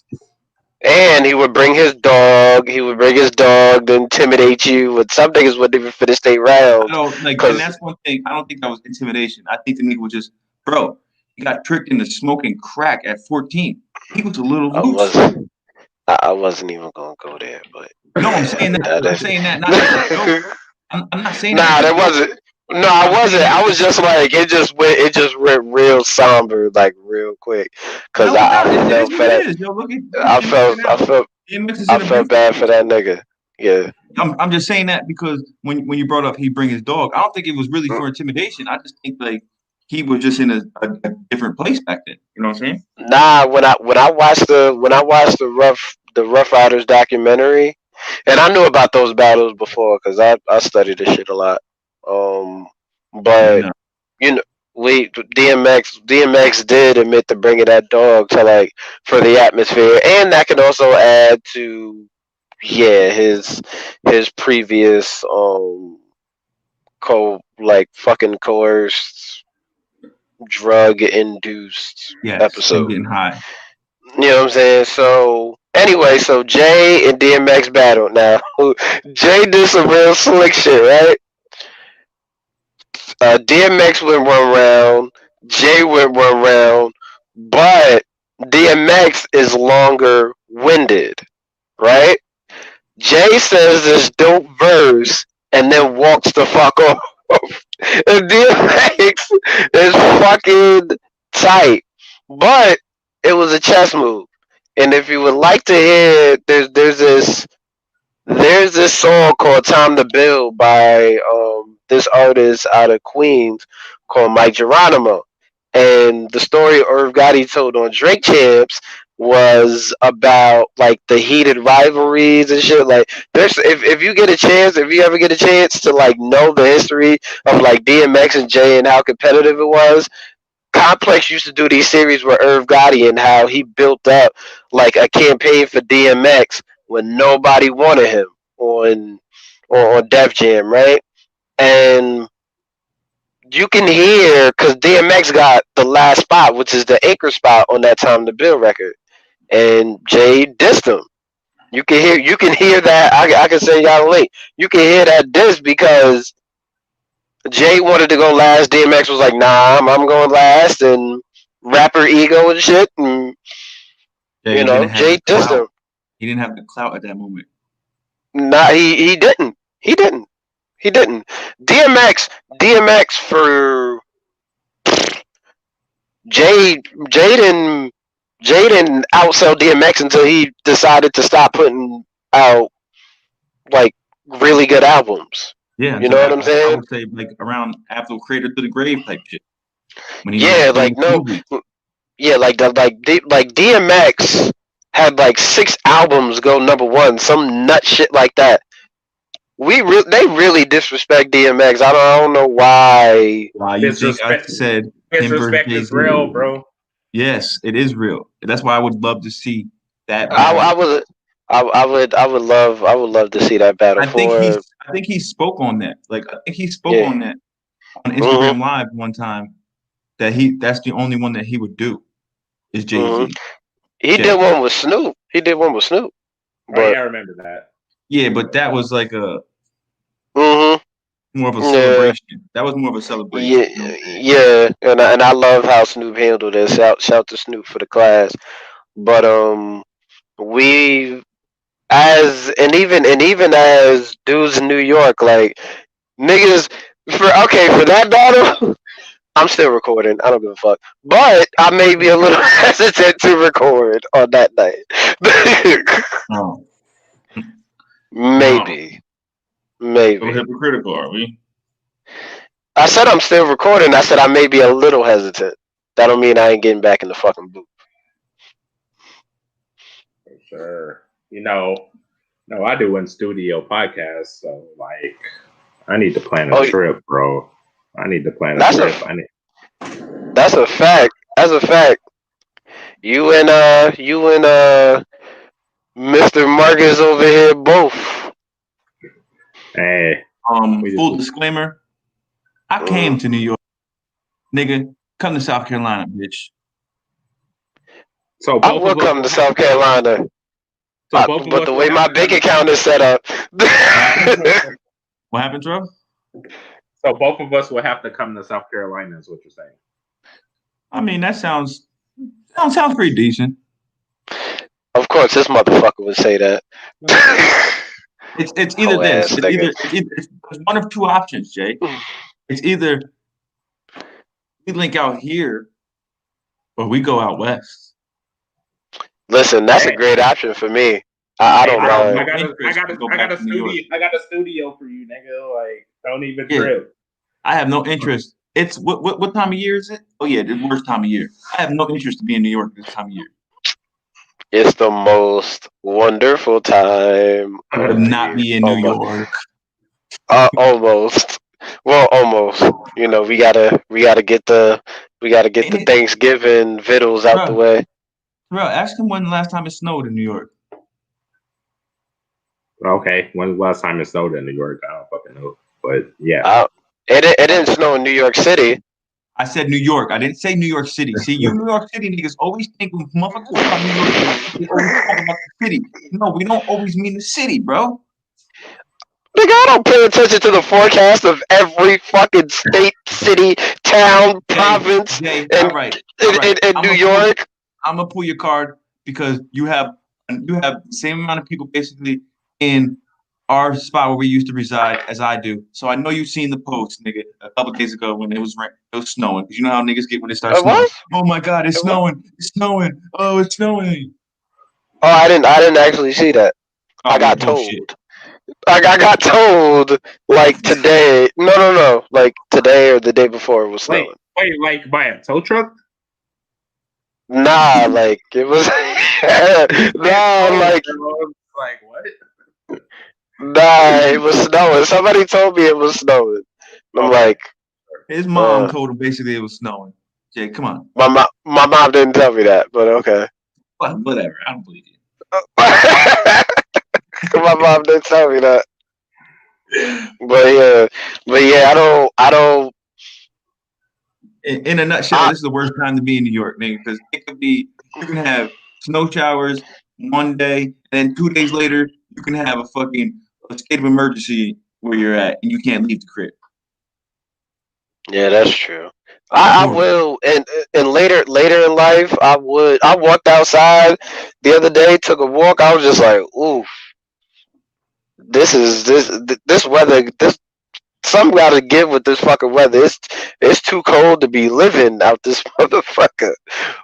And he would bring his dog. To intimidate you. But some niggas wouldn't even finish their round. And that's one thing. I don't think that was intimidation. I think the nigga was just, bro, he got tricked into smoking crack at 14. He was a little loose. I wasn't even gonna go there, but no, I'm saying that. I'm saying that. I'm not saying that. Nah, that wasn't. No, I wasn't. I was just like, it just went real somber, like real quick, because I felt bad for that nigga. Yeah. I'm just saying that because when you brought up he bring his dog, I don't think it was really for intimidation. I just think like he was just in a different place back then. You know what I'm saying? Nah, when I watched the Rough Riders documentary, and I knew about those battles before because I studied this shit a lot. But DMX did admit to bringing that dog to like for the atmosphere, and that can also add to his previous fucking coerced drug induced episode. Getting high. You know what I'm saying? So anyway, Jay and DMX battle. Now Jay did some real slick shit, right? DMX went 1 round, Jay went 1 round, but DMX is longer winded, right? Jay says this dope verse and then walks the fuck off. And DMX is fucking tight. But it was a chess move. And if you would like to hear, there's this song called Time to Build by this artist out of Queens called Mike Geronimo. And the story Irv Gotti told on Drink Champs was about like the heated rivalries and shit. Like if you ever get a chance to like know the history of like DMX and Jay and how competitive it was, Complex used to do these series with Irv Gotti and how he built up like a campaign for DMX when nobody wanted him on Def Jam, right? And you can hear because DMX got the last spot, which is the anchor spot on that Time to Build record, and Jay dissed him. You can hear that. I can send y'all a link. You can hear that diss because Jay wanted to go last. DMX was like, "Nah, I'm going last," and rapper ego and shit. And Jay dissed him. He didn't have the clout at that moment. Nah, he didn't. He didn't. DMX for Jay Jay didn't outsell DMX until he decided to stop putting out like really good albums. Yeah, you know what I'm saying? I would say like around after Cradle to the Grave type shit. When he yeah, like no, yeah, like DMX had like 6 albums go #1, some nut shit like that. They really disrespect DMX. I don't know why. Why you think I said disrespect is real, bro? Yes, it is real. That's why I would love to see that. I would love to see that battle. I think he spoke on that. Like I think he spoke on that on Instagram Live one time. That's the only one that he would do is Jay-Z. He did one with Snoop. But I remember that. Yeah, but that was like a more of a celebration. That was more of a celebration. Yeah, and I love how Snoop handled it. Shout to Snoop for the class. But even as dudes in New York, like niggas for that battle, I'm still recording. I don't give a fuck. But I may be a little hesitant to record on that night. Oh. Maybe. So hypocritical, are we? I said I'm still recording. I said I may be a little hesitant. That don't mean I ain't getting back in the fucking booth. For sure. No, I do in studio podcasts, so like I need to plan a trip, bro. I need to plan a trip. That's a fact. You and Mr. Marcus over here both. Hey. Full disclaimer. I came to New York. Nigga, come to South Carolina, bitch. So I will come to South Carolina. But the way my bank account is set up. What happened, Trev? So both of us will have to come to South Carolina, is what you're saying. I mean, that sounds pretty decent. Of course, this motherfucker would say that. It's either this. It's one of two options, Jay. It's either we link out here or we go out west. Listen, that's a great option for me. I don't know. I got a studio for you, nigga. Like, don't even trip. I have no interest. It's what time of year is it? Oh yeah, the worst time of year. I have no interest to be in New York this time of year. It's the most wonderful time. I would not be in New York. Almost. Well, almost. You know, we gotta get the Thanksgiving vittles out the way. Bro, ask him when the last time it snowed in New York. Okay, when the last time it snowed in New York? I don't fucking know, but yeah. It didn't snow in New York City. I said New York. I didn't say New York City. See, you New York City niggas always think when motherfuckers about New York, they always talk about the city. No, we don't always mean the city, bro. Nigga, I don't pay attention to the forecast of every fucking state, city, town, province, in New York. I'm gonna pull your card because you have the same amount of people basically in our spot where we used to reside as I do. So I know you've seen the post, nigga, a couple of days ago when it was snowing. Because you know how niggas get when it starts snowing. Oh my god, it's snowing! It's snowing! Oh, it's snowing! Oh, I didn't actually see that. I got told. Shit. I got told like today. No. Like today or the day before it was snowing. Wait, like by a tow truck? Nah, like it was. Like what? Nah, it was snowing. Somebody told me it was snowing. I'm like, his mom told him basically it was snowing. Jay, come on. My mom didn't tell me that, but okay. Well, whatever. I don't believe you. My mom didn't tell me that. But yeah, I don't. In a nutshell, this is the worst time to be in New York, nigga, because you can have snow showers one day, and then 2 days later, you can have a state of emergency where you're at, and you can't leave the crib. Yeah, that's true. I will, and later in life, I would. I walked outside the other day, took a walk. I was just like, oof. This weather. This some gotta give with this fucking weather. It's too cold to be living out this motherfucker.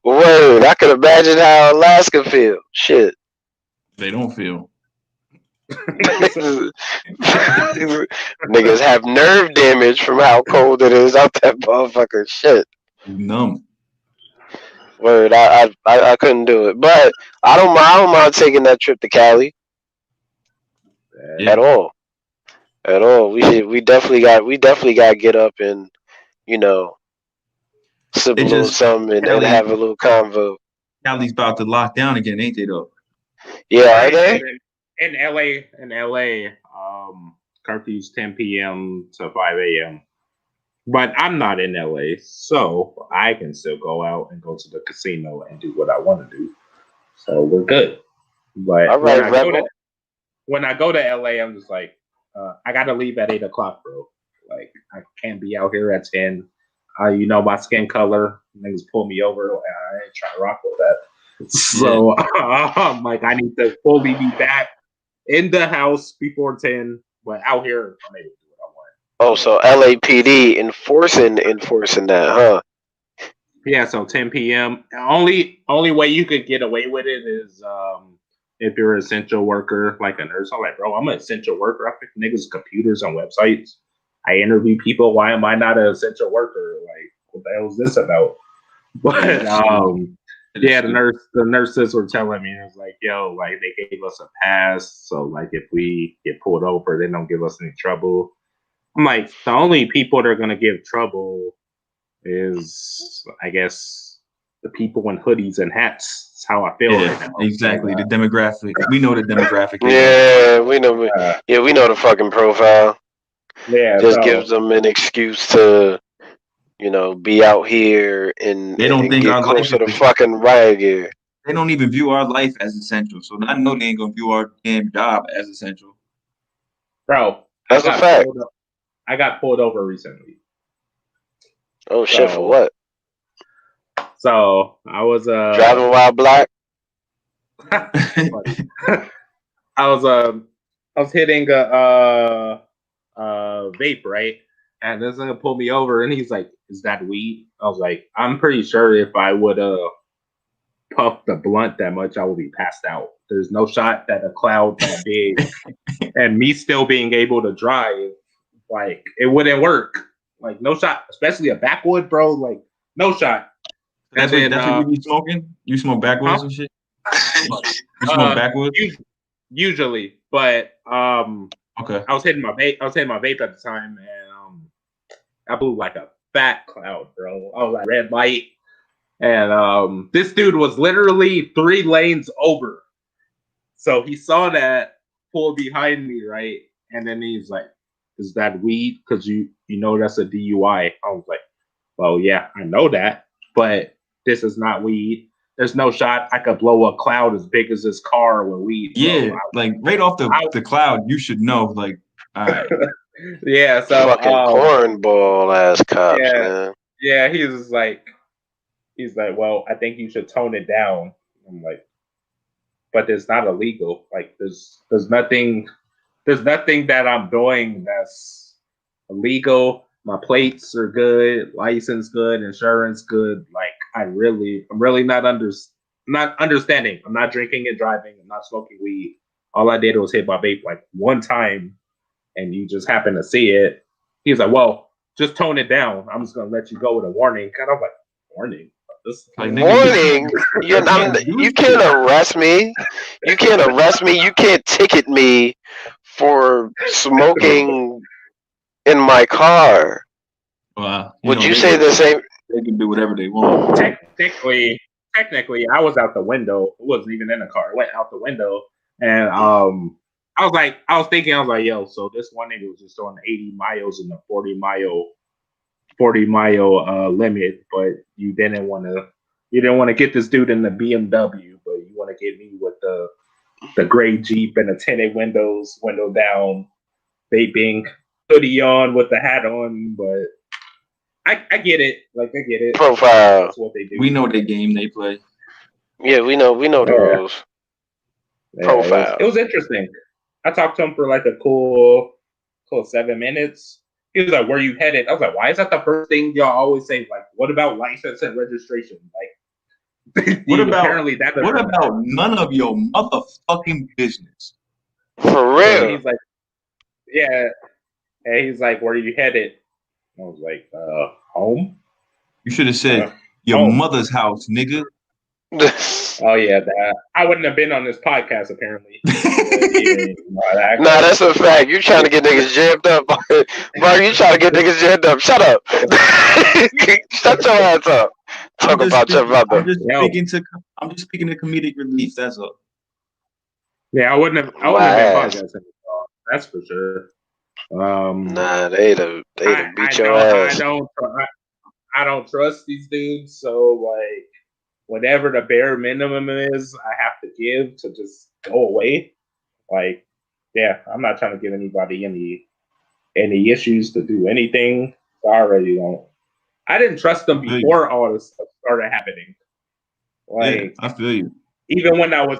Word, I can imagine how Alaska feel. Shit. They don't feel. Niggas have nerve damage from how cold it is out that motherfucker. Shit. Numb. Word, I couldn't do it, but I don't mind taking that trip to Cali at all. At all. We definitely got to get up and sip a little something and have a little convo. Cali's about to lock down again, ain't they though? Yeah, are they? In LA, curfew's 10 p.m. to 5 a.m. But I'm not in LA, so I can still go out and go to the casino and do what I want to do. So we're good. But all right, when I go to LA, I'm just like, I gotta leave at 8 o'clock, bro. Like I can't be out here at 10. My skin color. Niggas pull me over. I ain't trying to rock with that. So like I need to fully be back in the house before 10. But out here, I'm able to do what I want. Oh, so LAPD enforcing that, huh? Yeah, so 10 p.m. Only way you could get away with it is if you're an essential worker, like a nurse. I'm like, bro, I'm an essential worker. I fix niggas' computers on websites. I interview people. Why am I not an essential worker? Like, what the hell is this about? But yeah, the nurses were telling me, it was like, yo, like they gave us a pass, so like if we get pulled over, they don't give us any trouble. I'm like, the only people that are gonna give trouble is, I guess, the people in hoodies and hats. That's how I feel right now. Exactly. The demographic. We know the demographic. Yeah, we know. We know the fucking profile. Yeah, just gives them an excuse to, be out here and they don't think get our close life to the fucking riot gear. They don't even view our life as essential, so I know they ain't gonna view our damn job as essential. Bro, that's a fact. I got pulled over recently. Oh shit! For what? So I was driving while black. I was hitting a vape, right? And this nigga pulled me over, and he's like, "Is that weed?" I was like, "I'm pretty sure if I would puffed the blunt that much, I would be passed out. There's no shot that a cloud that big and me still being able to drive, like it wouldn't work. Like no shot, especially a backwood, bro. Like no shot." That's what you be smoking? You smoke backwoods and shit? You smoke backwoods? Usually, but okay. I was hitting my vape at the time, and I blew like a fat cloud, bro. I was like red light, and this dude was literally 3 lanes over. So he saw that, pull behind me, right? And then he's like, "Is that weed? Because you know that's a DUI." I was like, "Well, yeah, I know that, but this is not weed. There's no shot I could blow a cloud as big as this car with weed." Yeah, like right off the cloud, you should know. Like, all right. Yeah, so fucking cornball ass cops, man. Yeah, he's like, "Well, I think you should tone it down." I'm like, "But it's not illegal. Like, there's nothing that I'm doing that's illegal. My plates are good, license good, insurance good. Like, I'm really not understanding. I'm not drinking and driving. I'm not smoking weed. All I did was hit my vape like one time, and you just happen to see it." He's like, "Well, just tone it down. I'm just gonna let you go with a warning." And I'm like, "Warning? Warning? You can't arrest me. You can't arrest me. You can't ticket me for smoking in my car." Wow. Would you say the same? They can do whatever they want. Technically, I was out the window. It wasn't even in the car. It went out the window, and I was thinking, yo, so this one nigga was just doing 80 miles in the 40 mile limit, but you didn't want to get this dude in the BMW, but you want to get me with the gray Jeep and the tinted windows, window down, vaping, hoodie on with the hat on. But I get it. Like, I get it. Profile. That's what they do. We know the game they play. Yeah, we know the rules. Yeah, Profile. It was interesting. I talked to him for like a cool 7 minutes. He was like, "Where you headed?" I was like, "Why is that the first thing y'all always say? Like, what about license and registration? Like, what about apparently that doesn't what about none of your motherfucking business? For real. He's like, yeah, and he's like, "Where you headed?" I was like, home. You should have said your home. mother's house, nigga. Oh yeah, that I wouldn't have been on this podcast apparently. Nah, that's a fact. You trying to get niggas jammed up, bro? You trying to get niggas jammed up? Shut up! Shut your ass up. Talk about your mother. I'm just speaking to comedic relief. That's all. Yeah, I wouldn't have been podcasting. That's for sure. Nah, they'd have beat your ass. I don't trust these dudes. So like, whatever the bare minimum is, I have to give to just go away. Like, yeah, I'm not trying to give anybody any issues to do anything. So I already don't. I didn't trust them before all this stuff started happening. Like, yeah, I feel you. Even when I was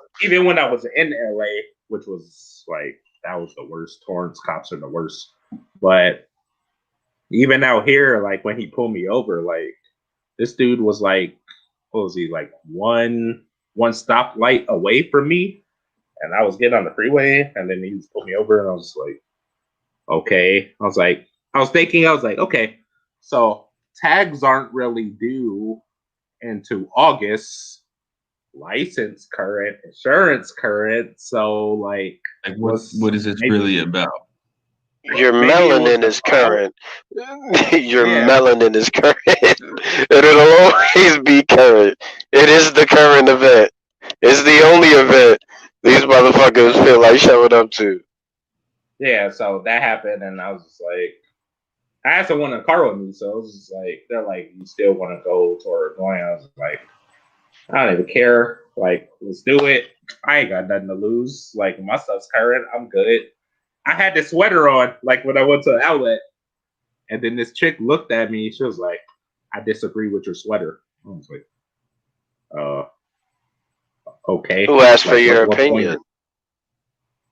in LA, which was like that was the worst. Torrance cops are the worst. But even out here, like when he pulled me over, like this dude was like, what was he, like one stoplight away from me, and I was getting on the freeway, and then he just pulled me over, and I was like, okay. I was thinking, okay, so tags aren't really due into August. License current, insurance current. So like what is this really about? Your melanin is current. Your melanin is current. And it'll always be current. It is the current event. It's the only event these motherfuckers feel like showing up to. Yeah, so that happened, and I was just like, I asked someone in the car with me, so it was just like, they're like, you still want to go toward going? I was like, I don't even care. Like, let's do it. I ain't got nothing to lose. Like, my stuff's current. I'm good. I had this sweater on, like, when I went to the outlet. And then this chick looked at me. She was like, I disagree with your sweater. I was like, okay. Who asked for your opinion?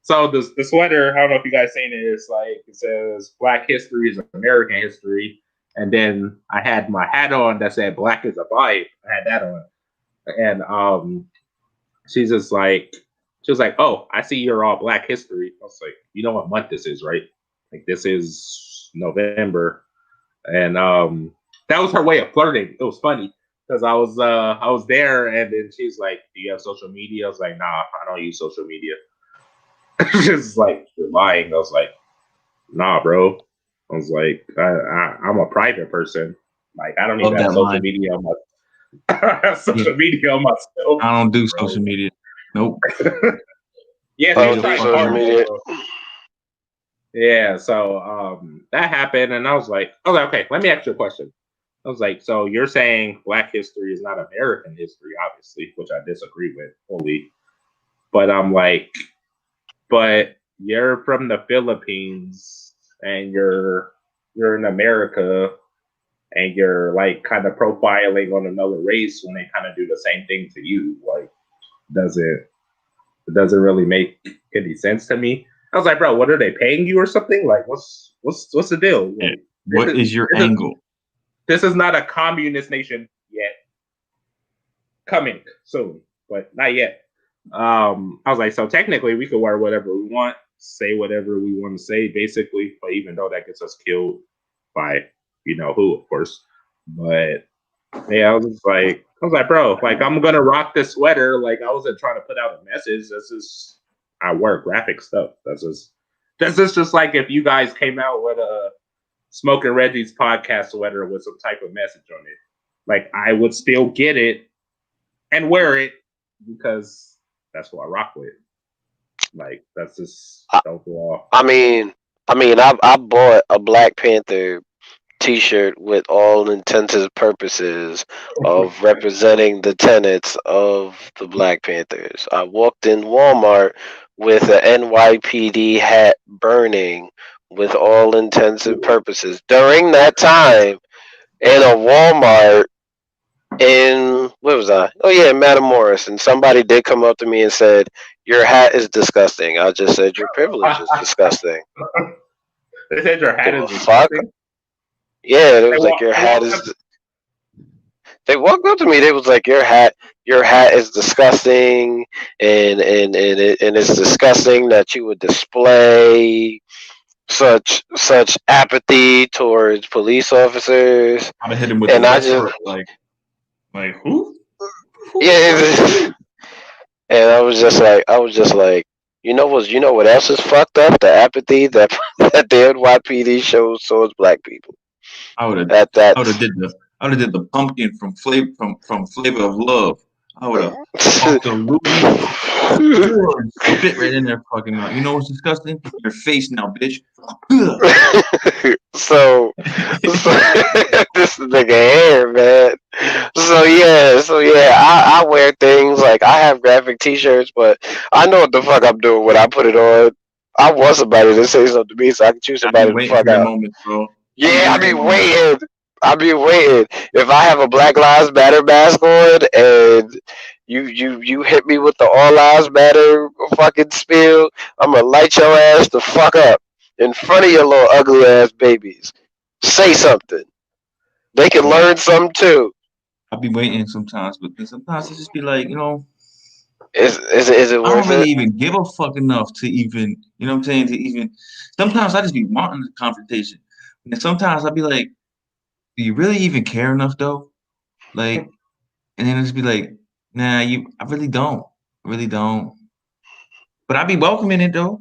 So the sweater, I don't know if you guys seen it. It's like, it says Black history is American history. And then I had my hat on that said Black is a vibe. I had that on. And she was like, oh, I see you're all Black history. I was like, you know what month this is, right? Like, this is November. And that was her way of flirting. It was funny because I was there, and then she's like, do you have social media? I was like, nah, I don't use social media. She's like, you're lying. I was like, nah, bro. I was like, I'm a private person. Like, I don't even have social media on my media on myself. I don't do social media. Nope. Yeah, social media. Yeah, so that happened, and I was like, okay, let me ask you a question. I was like, so you're saying Black history is not American history, obviously, which I disagree with fully. But I'm like, but you're from the Philippines, and you're in America, and you're like kind of profiling on another race when they kind of do the same thing to you. Like, it doesn't really make any sense to me. I was like, bro, what are they paying you or something? Like, what's the deal? Like, what is your angle? This is not a communist nation yet. Coming soon, but not yet. I was like, so technically we could wear whatever we want, say whatever we want to say, basically. But even though that gets us killed by you know who, of course. But yeah, I was like, bro, like I'm gonna rock this sweater. Like I wasn't trying to put out a message. This is I wear graphic stuff. This is just like if you guys came out with a SmokinReggies podcast sweater with some type of message on it. Like I would still get it and wear it because that's what I rock with. Like that's just overall. I mean, I bought a Black Panther T-shirt with all intents and purposes of representing the tenets of the Black Panthers. I walked in Walmart with an NYPD hat burning with all intents and purposes. During that time, in a Walmart in, where was I? Oh yeah, Matamoros. And somebody did come up to me and said, your hat is disgusting. I just said, your privilege is disgusting. They said your hat is disgusting? Yeah, it was like your hat is. They walked up to me. They was like, your hat is disgusting, and it's disgusting that you would display such apathy towards police officers. I'd have hit him with And the I Westbrook, just like who? yeah, and I was just like, you know what else is fucked up? The apathy that that the NYPD shows towards black people. I would have That's did the pumpkin from Flavor of Love. I would have talked to Louis George, spit right in their fucking mouth. You know what's disgusting? Your face now, bitch. so this nigga hair, man. So yeah, I wear things like I have graphic T-shirts, but I know what the fuck I'm doing when I put it on. I want somebody to say something to me, so I can choose somebody to fuck out. Moment, bro. Yeah, I be waiting. If I have a Black Lives Matter mask on and you hit me with the All Lives Matter fucking spiel, I'm gonna light your ass the fuck up in front of your little ugly ass babies. Say something. They can learn something too. I'll be waiting sometimes, but then sometimes it just be like, Is it I worth don't really it? even give a fuck enough to even, you know what I'm saying, to even. Sometimes I just be wanting the confrontation, and sometimes I'll be like, do you really even care enough though? Like, and then it's be like, nah, I really don't. I really don't. But I be welcoming it though.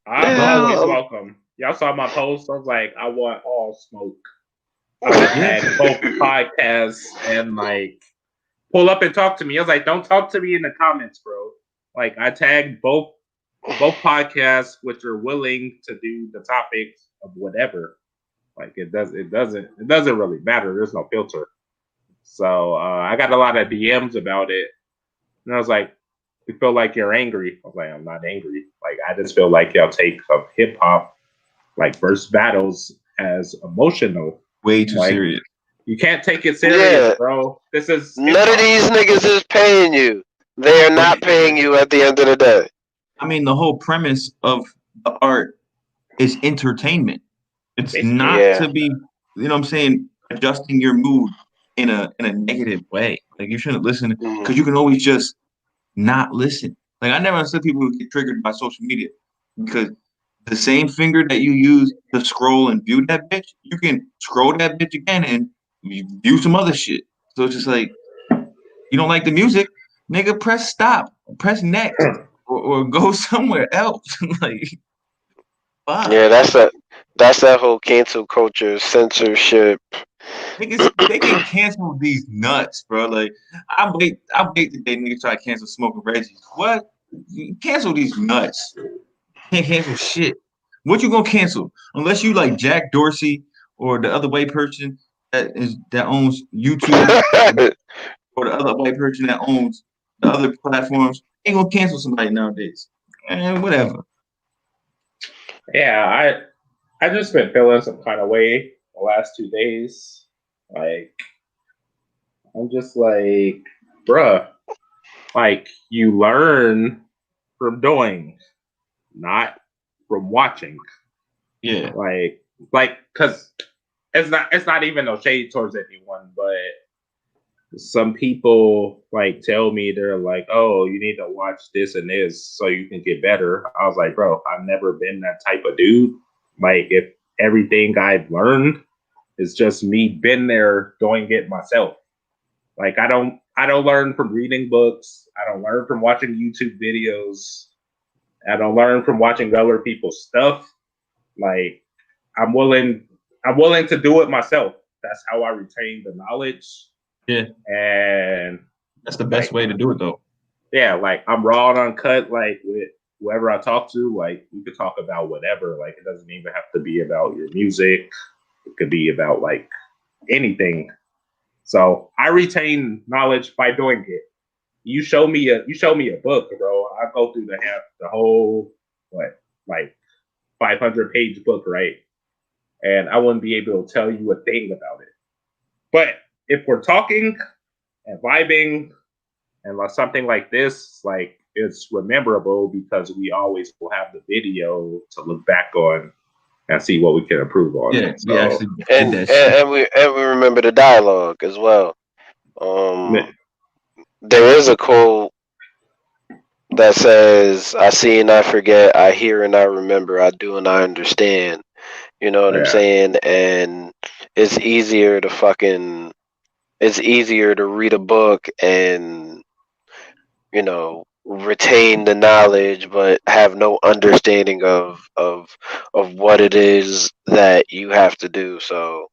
I'm always Yeah. welcome. Y'all saw my post. I was like, I want all smoke. I tagged both podcasts and like pull up and talk to me. I was like, don't talk to me in the comments, bro. Like I tagged both podcasts which are willing to do the topics of whatever. Like it doesn't really matter. There's no filter. So I got a lot of DMs about it, and I was like, "You feel like you're angry?" I was like, "I'm not angry. Like I just feel like y'all take of hip hop like verse battles as emotional. Way too Like serious. you can't take it serious, bro. This is None of these niggas is paying you. They are not paying you at the end of the day. I mean, the whole premise of the art is entertainment. It's Basically, not to be, you know what I'm saying, adjusting your mood in a negative way. Like you shouldn't listen because you can always just not listen. Like I never understood people who get triggered by social media because the same finger that you use to scroll and view that bitch, you can scroll that bitch again and view some other shit. So it's just like you don't like the music, nigga, press stop, press next, or go somewhere else. Like, fuck. Yeah, that's that whole cancel culture, censorship. Niggas, they can cancel these nuts, bro. Like, I wait the day niggas try to cancel SmokinReggies. What? Cancel these nuts. Can't cancel shit. What you gonna cancel? Unless you like Jack Dorsey or the other white person that owns YouTube, or the other white person that owns the other platforms, ain't gonna cancel somebody nowadays. And whatever. yeah, I just been feeling some kind of way the last 2 days. Like I'm just like, bruh, like you learn from doing, not from watching. Yeah. Like, cause it's not even no shade towards anyone, but some people like tell me they're like, oh, you need to watch this and this so you can get better. I was like, bro, I've never been that type of dude. Like, if everything I've learned is just me been there doing it myself. Like, I don't learn from reading books. I don't learn from watching YouTube videos. I don't learn from watching other people's stuff. Like, I'm willing to do it myself. That's how I retain the knowledge. Yeah. And that's the best way to do it though. Yeah, like I'm raw and uncut, like with whoever I talk to, like we could talk about whatever. Like it doesn't even have to be about your music. It could be about like anything. So I retain knowledge by doing it. You show me a book, bro. I go through the whole like 500-page book, right? And I wouldn't be able to tell you a thing about it. But if we're talking and vibing and like something like this, like it's rememberable because we always will have the video to look back on and see what we can improve on. Yeah, so, we actually did that shit. And we remember the dialogue as well. There is a quote that says, "I see and I forget, I hear and I remember, I do and I understand." You know what I'm saying? And it's easier to read a book and, you know, retain the knowledge but have no understanding of what it is that you have to do. So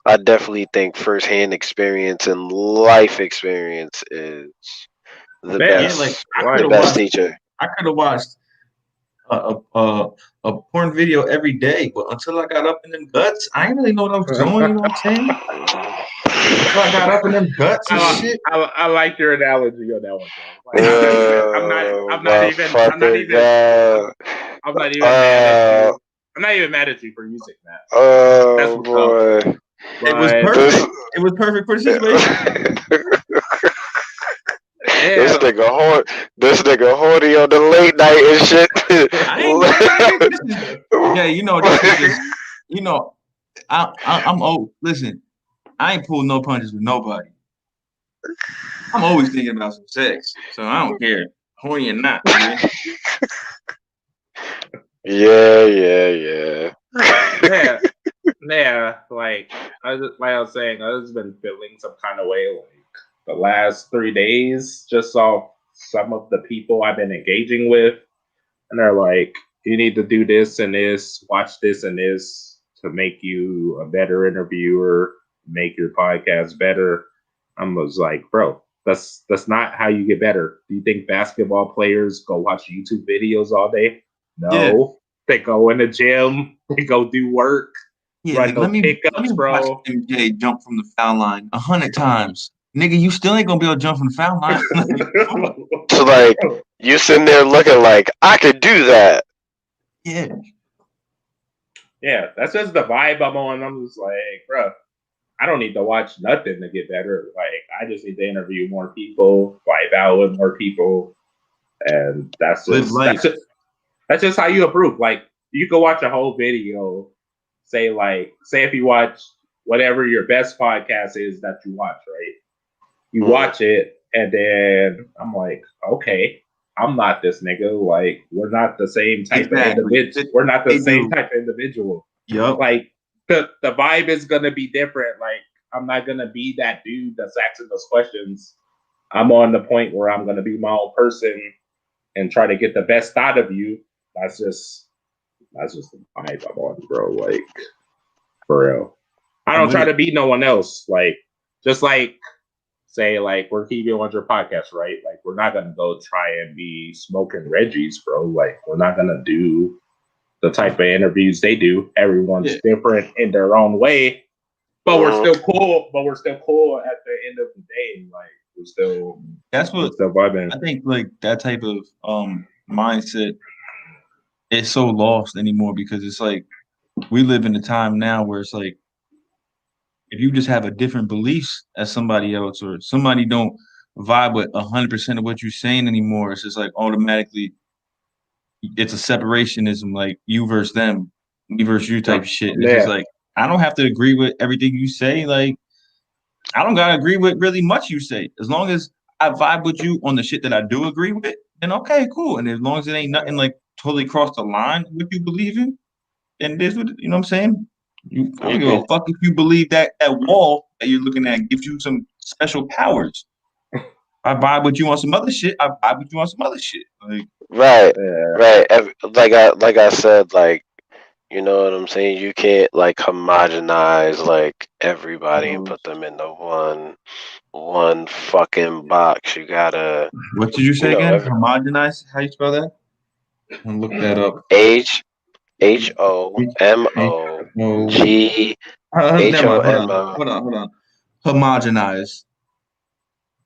I definitely think firsthand experience and life experience is the best. Like the best teacher. I could have watched a porn video every day, but until I got up in them guts, I didn't really know what I was doing. You know what I'm saying? Until I got up in them guts and shit. I like your analogy on that one, bro. Like, I'm not even mad at you. I'm not even mad at you for using that. Oh boy. It was perfect. It was perfect for the situation. Yeah. This nigga horny on the late night and shit. Yeah, you know, this is just, you know, I'm old. Listen, I ain't pulling no punches with nobody. I'm always thinking about some sex, so I don't care, horny or not. Man. Yeah. Like I was saying, I've just been feeling some kind of way like the last 3 days, just saw some of the people I've been engaging with, and they're like, you need to do this and this, watch this and this to make you a better interviewer, make your podcast better. I was like, bro, that's not how you get better. Do you think basketball players go watch YouTube videos all day? No. Yeah. They go in the gym, they go do work. Yeah, like, let me watch MJ jump from the foul line 100 times. Nigga, you still ain't gonna be able to jump from the foul line. So like you sitting there looking like I could do that. Yeah. Yeah, that's just the vibe I'm on. I'm just like, bro, I don't need to watch nothing to get better. Like, I just need to interview more people, vibe out with more people, and that's just how you improve. Like, you can watch a whole video. Say if you watch whatever your best podcast is that you watch, right? You watch it, and then I'm like, okay, I'm not this nigga. Like, we're not the same type of individual. We're not the same type of individual. Yep. Like, the vibe is gonna be different. Like, I'm not gonna be that dude that's asking those questions. I'm on the point where I'm gonna be my own person and try to get the best out of you. That's just the vibe I'm on, bro. Like, for real. I don't try to be no one else. Like, just like, say, like, we're keeping on your podcast, right? Like, we're not gonna go try and be SmokinReggies, bro. Like, we're not gonna do the type of interviews they do. Everyone's different in their own way, but we're still cool. But we're still cool at the end of the day. Like, we're still vibing. I think like that type of mindset is so lost anymore because it's like we live in a time now where it's like if you just have a different beliefs as somebody else or somebody don't vibe with 100% of what you're saying anymore, it's just like automatically it's a separationism, like you versus them, me versus you type of shit. And it's just like I don't have to agree with everything you say. Like I don't gotta agree with really much you say. As long as I vibe with you on the shit that I do agree with, then okay, cool. And as long as it ain't nothing like totally cross the line what you believe in, then it is what you know what I'm saying? I don't give a fuck if you believe that wall that you're looking at gives you some special powers. I vibe with you on some other shit. I vibe with you on some other shit. Like, right. Like I said, like, you know what I'm saying? You can't like homogenize like everybody and put them into one fucking box. You gotta. What did you say again? Homogenize? How you spell that? I'm gonna look that up. HOMOGHOMO. Hold on. Homogenize.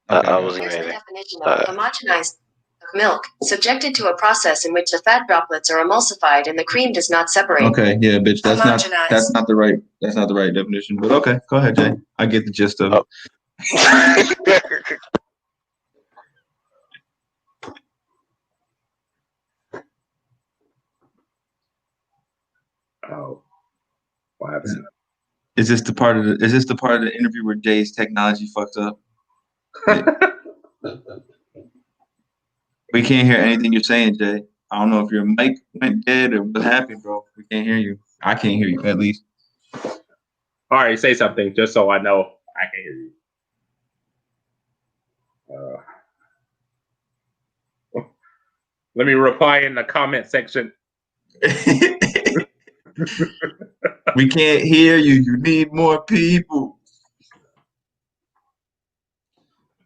Okay. I was Here's the definition of homogenized milk, subjected to a process in which the fat droplets are emulsified and the cream does not separate. Okay, yeah, bitch, that's not the right definition. But okay, go ahead, Jay. I get the gist of it. Oh, happened? Is this the part of the interview where Jay's technology fucks up? We can't hear anything you're saying, Jay. I don't know if your mic went dead or what happened, bro. We can't hear you. I can't hear you, at least. All right, say something just so I know I can hear you. Let me reply in the comment section. We can't hear you. You need more people.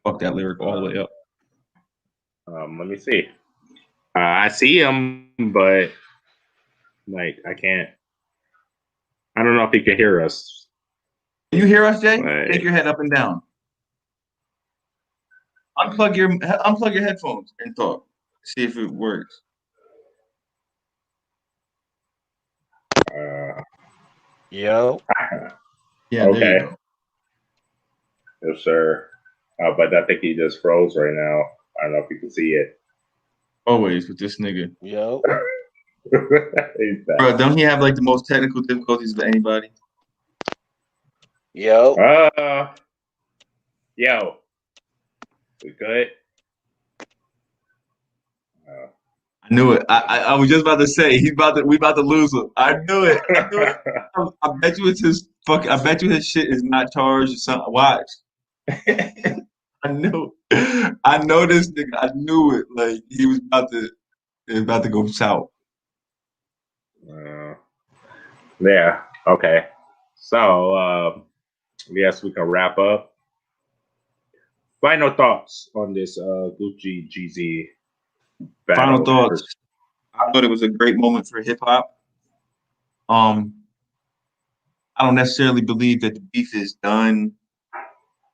Fuck that lyric all the way up. Let me see. I see him, but like I can't. I don't know if he can hear us. Can you hear us, Jay? Like, take your head up and down. Unplug your headphones and talk. See if it works. Yo. Yeah. Okay. There you go. Yes, sir. But I think he just froze right now. I don't know if you can see it. Always with this nigga. Yo. Bro, don't he have like the most technical difficulties of anybody? Yo. Yo. We good? I knew it. I was just about to say we about to lose him. I knew it. I bet you it's his fuck. I bet you his shit is not charged or something. Watch. I knew. I know this nigga. I knew it. Like he was about to go south. Yeah. Okay. So yes, we can wrap up. Final thoughts on this Gucci Jeezy battle. Final thoughts. I thought it was a great moment for hip hop. I don't necessarily believe that the beef is done.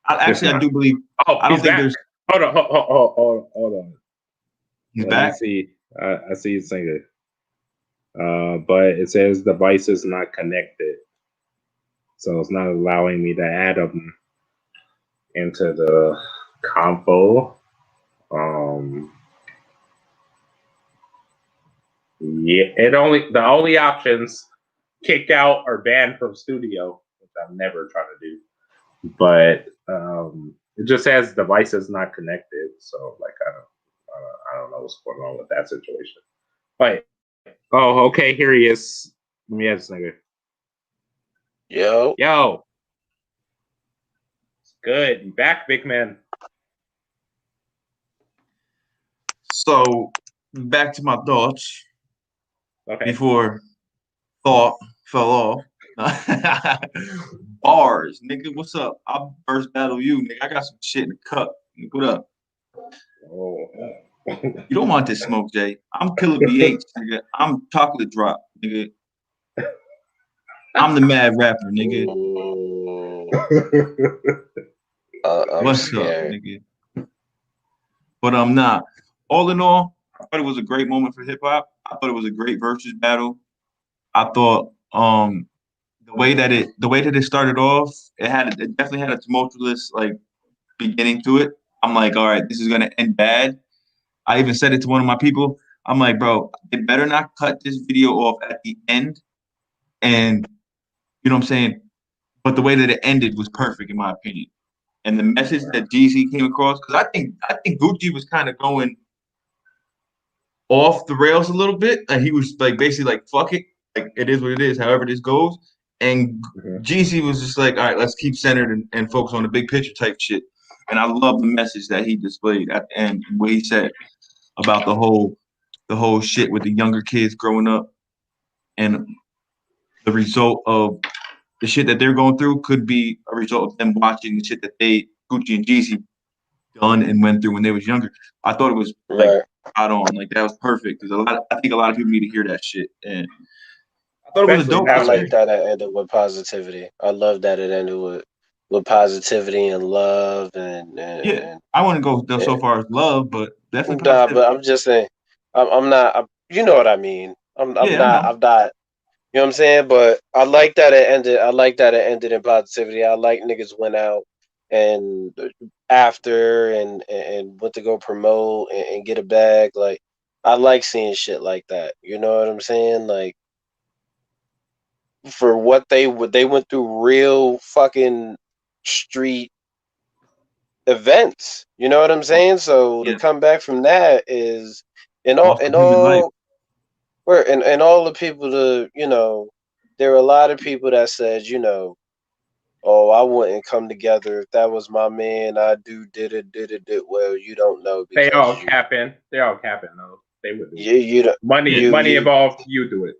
I do believe. Oh, I don't think there's. Hold on. He's Let back. me see. I see you saying it. But it says device is not connected, so it's not allowing me to add them into the compo. Yeah, the only options kicked out or banned from studio, which I'm never trying to do. But it just says device is not connected, so like I don't know what's going on with that situation. But okay, here he is. Let me ask this nigga. Yo, it's good. You back, big man? So back to my thoughts. Okay. Before thought fell off. Bars, nigga. What's up? I'll first battle you, nigga. I got some shit in the cup. What up? Oh. You don't want this smoke, Jay. I'm Killer BH, nigga. I'm Chocolate Drop, nigga. I'm the mad rapper, nigga. What's scared. up, nigga? But I'm not. All in all, I thought it was a great moment for hip hop. I thought it was a great versus battle. I thought the way that it started off, it definitely had a tumultuous like beginning to it. I'm like, all right, this is gonna end bad. I even said it to one of my people. I'm like, bro, they better not cut this video off at the end. And you know what I'm saying? But the way that it ended was perfect in my opinion. And the message that Jeezy came across, because I think Gucci was kind of going off the rails a little bit. And he was like basically like, fuck it. Like it is what it is, however this goes. And Jeezy was just like, all right, let's keep centered and focus on the big picture type shit. And I love the message that he displayed at the end, what he said about the whole shit with the younger kids growing up, and the result of the shit that they're going through could be a result of them watching the shit that Gucci and Jeezy done and went through when they was younger. I thought it was like spot on, like that was perfect because I think a lot of people need to hear that shit, and I thought it was a dope. I like that it ended with positivity. I love that it ended with positivity and love and I wouldn't go so far as love, but definitely positivity. But I'm just saying, I'm not. You know what I mean? I'm not. You know what I'm saying? But I like that it ended. I like that it ended in positivity. I like niggas went out and after and went to go promote and get a bag. Like I like seeing shit like that. You know what I'm saying? Like for what they went through real fucking street events. You know what I'm saying? So to come back from that is and all and all the people there were a lot of people that said, oh, I wouldn't come together if that was my man. I did it. Well, you don't know because they all capping. They're all capping though. They would do you don't money involved. You do it.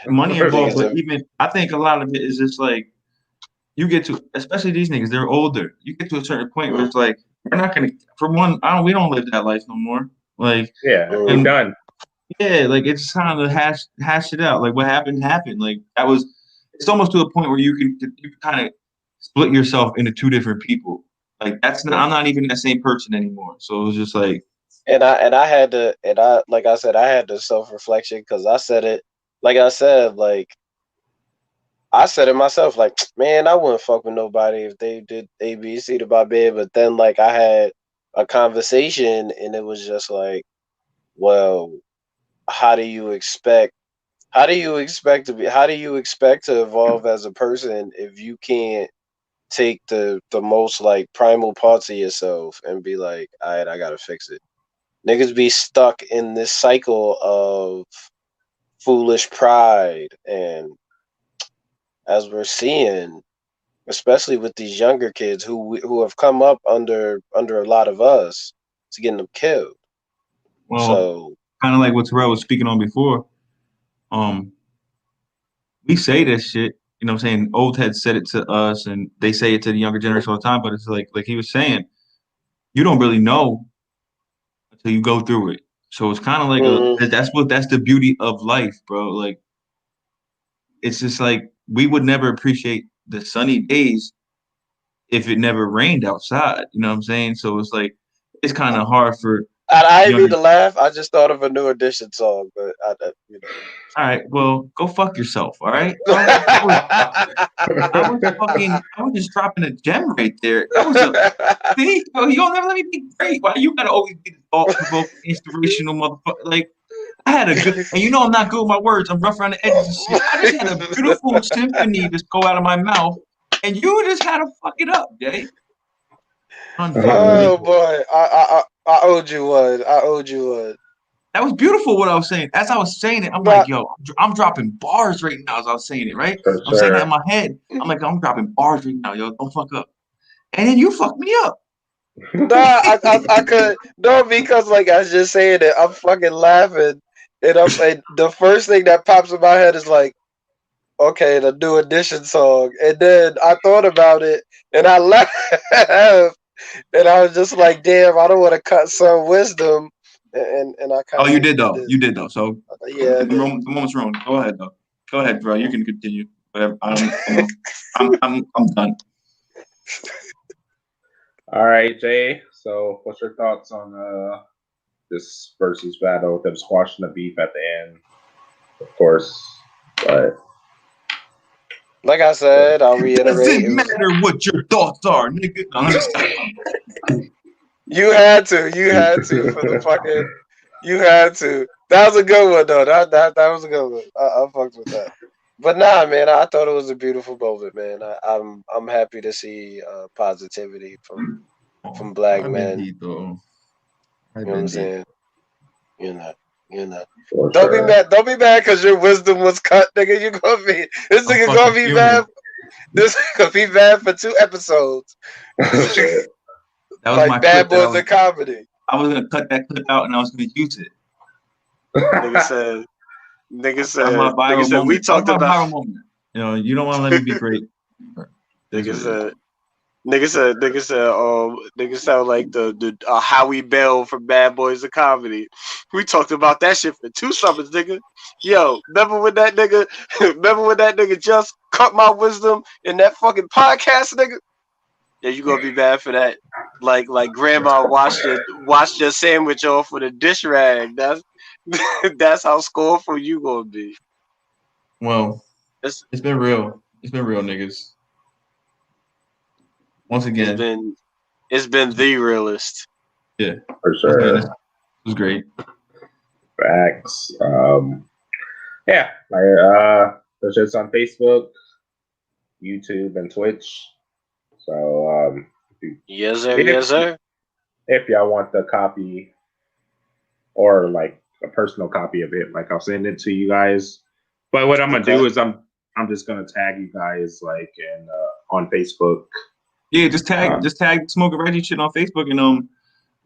Money involved, but even I think a lot of it is just like you get to, especially these niggas, they're older. You get to a certain point where it's like we're not gonna. For one, we don't live that life no more. Like we're done. Yeah, like it's time to hash it out. Like what happened. Like that was. It's almost to a point where you can kind of split yourself into two different people. Like I'm not even that same person anymore. So it was just like. And I had to like I said, I had the self-reflection because I said it. Like I said, like I said it myself. Like man, I wouldn't fuck with nobody if they did ABC to my bed. But then like I had a conversation and it was just like, well, how do you expect to evolve as a person if you can't take the most like primal parts of yourself and be like, all right, I gotta fix it. Niggas be stuck in this cycle of foolish pride, and as we're seeing, especially with these younger kids who have come up under a lot of us, to getting them killed. Well, so kind of like what Terrell was speaking on before. We say this shit, you know what I'm saying? Old heads said it to us and they say it to the younger generation all the time, but it's like he was saying, you don't really know until you go through it. So it's kind of like that's the beauty of life, bro. Like it's just like we would never appreciate the sunny days if it never rained outside. You know what I'm saying? So it's like it's kind of hard for. I didn't mean to laugh. I just thought of a New Edition song, but All right, well, go fuck yourself. All right. I was just dropping a gem right there. That was see, you'll never let me be great. Why you gotta always be the thought-provoking, inspirational motherfucker? Like I had a good, and I'm not good with my words. I'm rough around the edges and shit. I just had a beautiful symphony just go out of my mouth, and you just had to fuck it up, Jay. Oh boy, I owed you one. That was beautiful what I was saying. As I was saying it, I'm like, yo, I'm dropping bars right now as I was saying it, right? I'm saying that in my head. I'm like, I'm dropping bars right now, yo. Don't fuck up. And then you fucked me up. I could because like I was just saying it, I'm fucking laughing, and the first thing that pops in my head is like, okay, the New Edition song, and then I thought about it and I laughed, and I was just like, damn, I don't want to cut some wisdom, and I kind of. Oh, you did though. You did though. So yeah, the moment's wrong. Go ahead though. Go ahead, bro. You can continue. Whatever. I'm done. All right, Jay. So, what's your thoughts on this versus battle? Them squashing the beef at the end, of course. But like I said, I'll reiterate. It doesn't matter what your thoughts are, nigga. You had to for the fucking. You had to. That was a good one though. That was a good one. I fucked with that. But nah, man, I thought it was a beautiful moment, man. I'm happy to see positivity from black men. You know what I'm saying? You know. Don't be mad. Don't be mad because your wisdom was cut, nigga. You gonna be this nigga gonna be mad. This gonna be mad for 2 episodes. That was like my Bad Boys of Comedy. I was gonna cut that clip out and I was gonna use it. Nigga said we talked about. You don't want to let me be great. Nigga sound like the Howie Bell from Bad Boys of Comedy. We talked about that shit for 2 summers, nigga. Yo, remember when that nigga just cut my wisdom in that fucking podcast, nigga? Yeah, you gonna be bad for that. Like grandma washed your sandwich off with a dish rag. That's how scornful you gonna be. Well, it's been real. It's been real, niggas. Once again, it's been the realest. Yeah, for sure. It was great. Facts. Yeah, the shit's on Facebook, YouTube, and Twitch. So yes, sir. Yes, sir. If y'all want the copy or like a personal copy of it, like I'll send it to you guys. But what I'm gonna do is I'm just gonna tag you guys like in on Facebook. Yeah, just tag Smoking Reggie shit on Facebook, and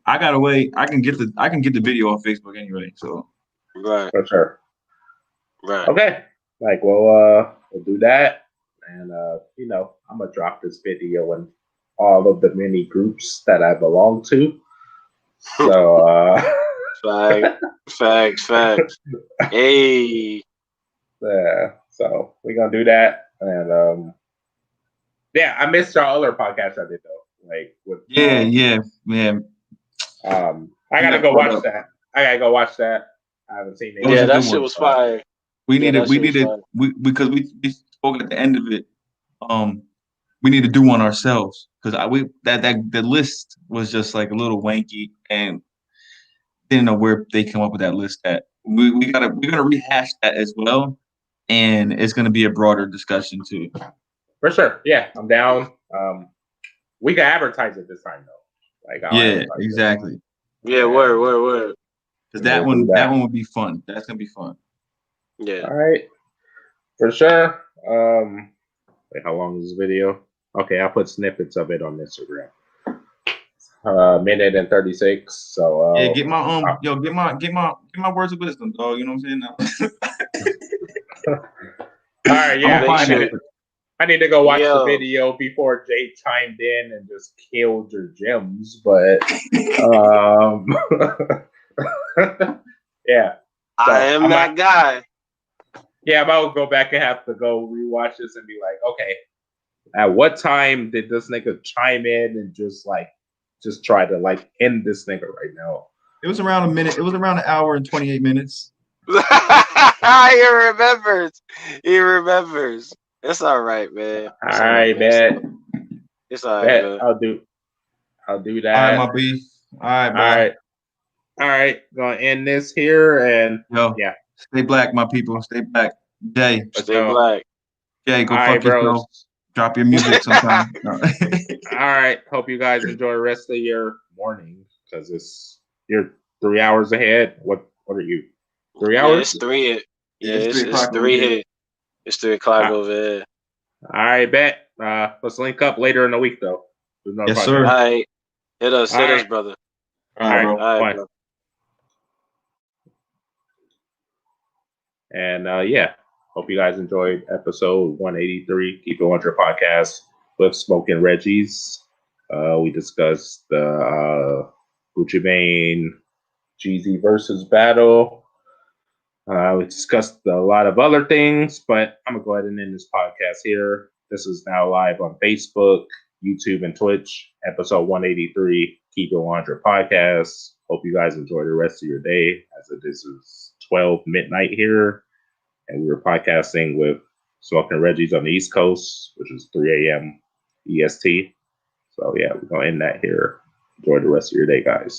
I got a way I can get the video on Facebook anyway. So right, for sure. Right. Okay, like we'll do that, and I'm gonna drop this video in all of the mini groups that I belong to. So facts. Hey. Yeah, so we're gonna do that, and yeah, I missed our other podcast I did though. Like with man. I gotta go watch that. I haven't seen it. Yeah, that shit was fire. Because we spoke at the end of it. We need to do one ourselves because the list was just like a little wanky and didn't know where they come up with that list at. We're gonna rehash that as well, and it's gonna be a broader discussion too. For sure, yeah, I'm down. We can advertise it this time though. Like exactly. Yeah, word. Because that one would be fun. That's gonna be fun. Yeah. All right, for sure. Wait, how long is this video? Okay, I'll put snippets of it on Instagram. Minute and 36. So yeah, get my words of wisdom, dog. You know what I'm saying? All right, yeah. I need to go watch the video before Jay chimed in and just killed your gems, but yeah. So I am that guy. Yeah, I'm about to go back and have to go rewatch this and be like, okay, at what time did this nigga chime in and just try to like end this nigga right now? It was around a minute. It was around an hour and 28 minutes. He remembers. It's all right, man. All right, bet. It's all right, man. I'll do that. All right, my beef. All right, bro. All right. Gonna end this here and yeah. Stay black, my people. Stay black. Jay. Stay black. Jay, go fuck yourself. Drop your music sometime. All right. Hope you guys enjoy the rest of your morning because you're 3 hours ahead. What are you? 3 hours? Yeah, it's 3. It's 3 here. It's 3 o'clock over here. All right, bet. Let's link up later in the week, though. Yes, sir. All right. Hit us, brother. All right, bro. Bro. And yeah, hope you guys enjoyed episode 183. Keep It 100 podcast with SmokinReggies. We discussed the Gucci and Jeezy versus battle. We discussed a lot of other things, but I'm going to go ahead and end this podcast here. This is now live on Facebook, YouTube, and Twitch. Episode 183, Keep It 100 podcast. Hope you guys enjoy the rest of your day, as this is 12 midnight here. And we were podcasting with SmokinReggies on the East Coast, which is 3 a.m. EST. So, yeah, we're going to end that here. Enjoy the rest of your day, guys.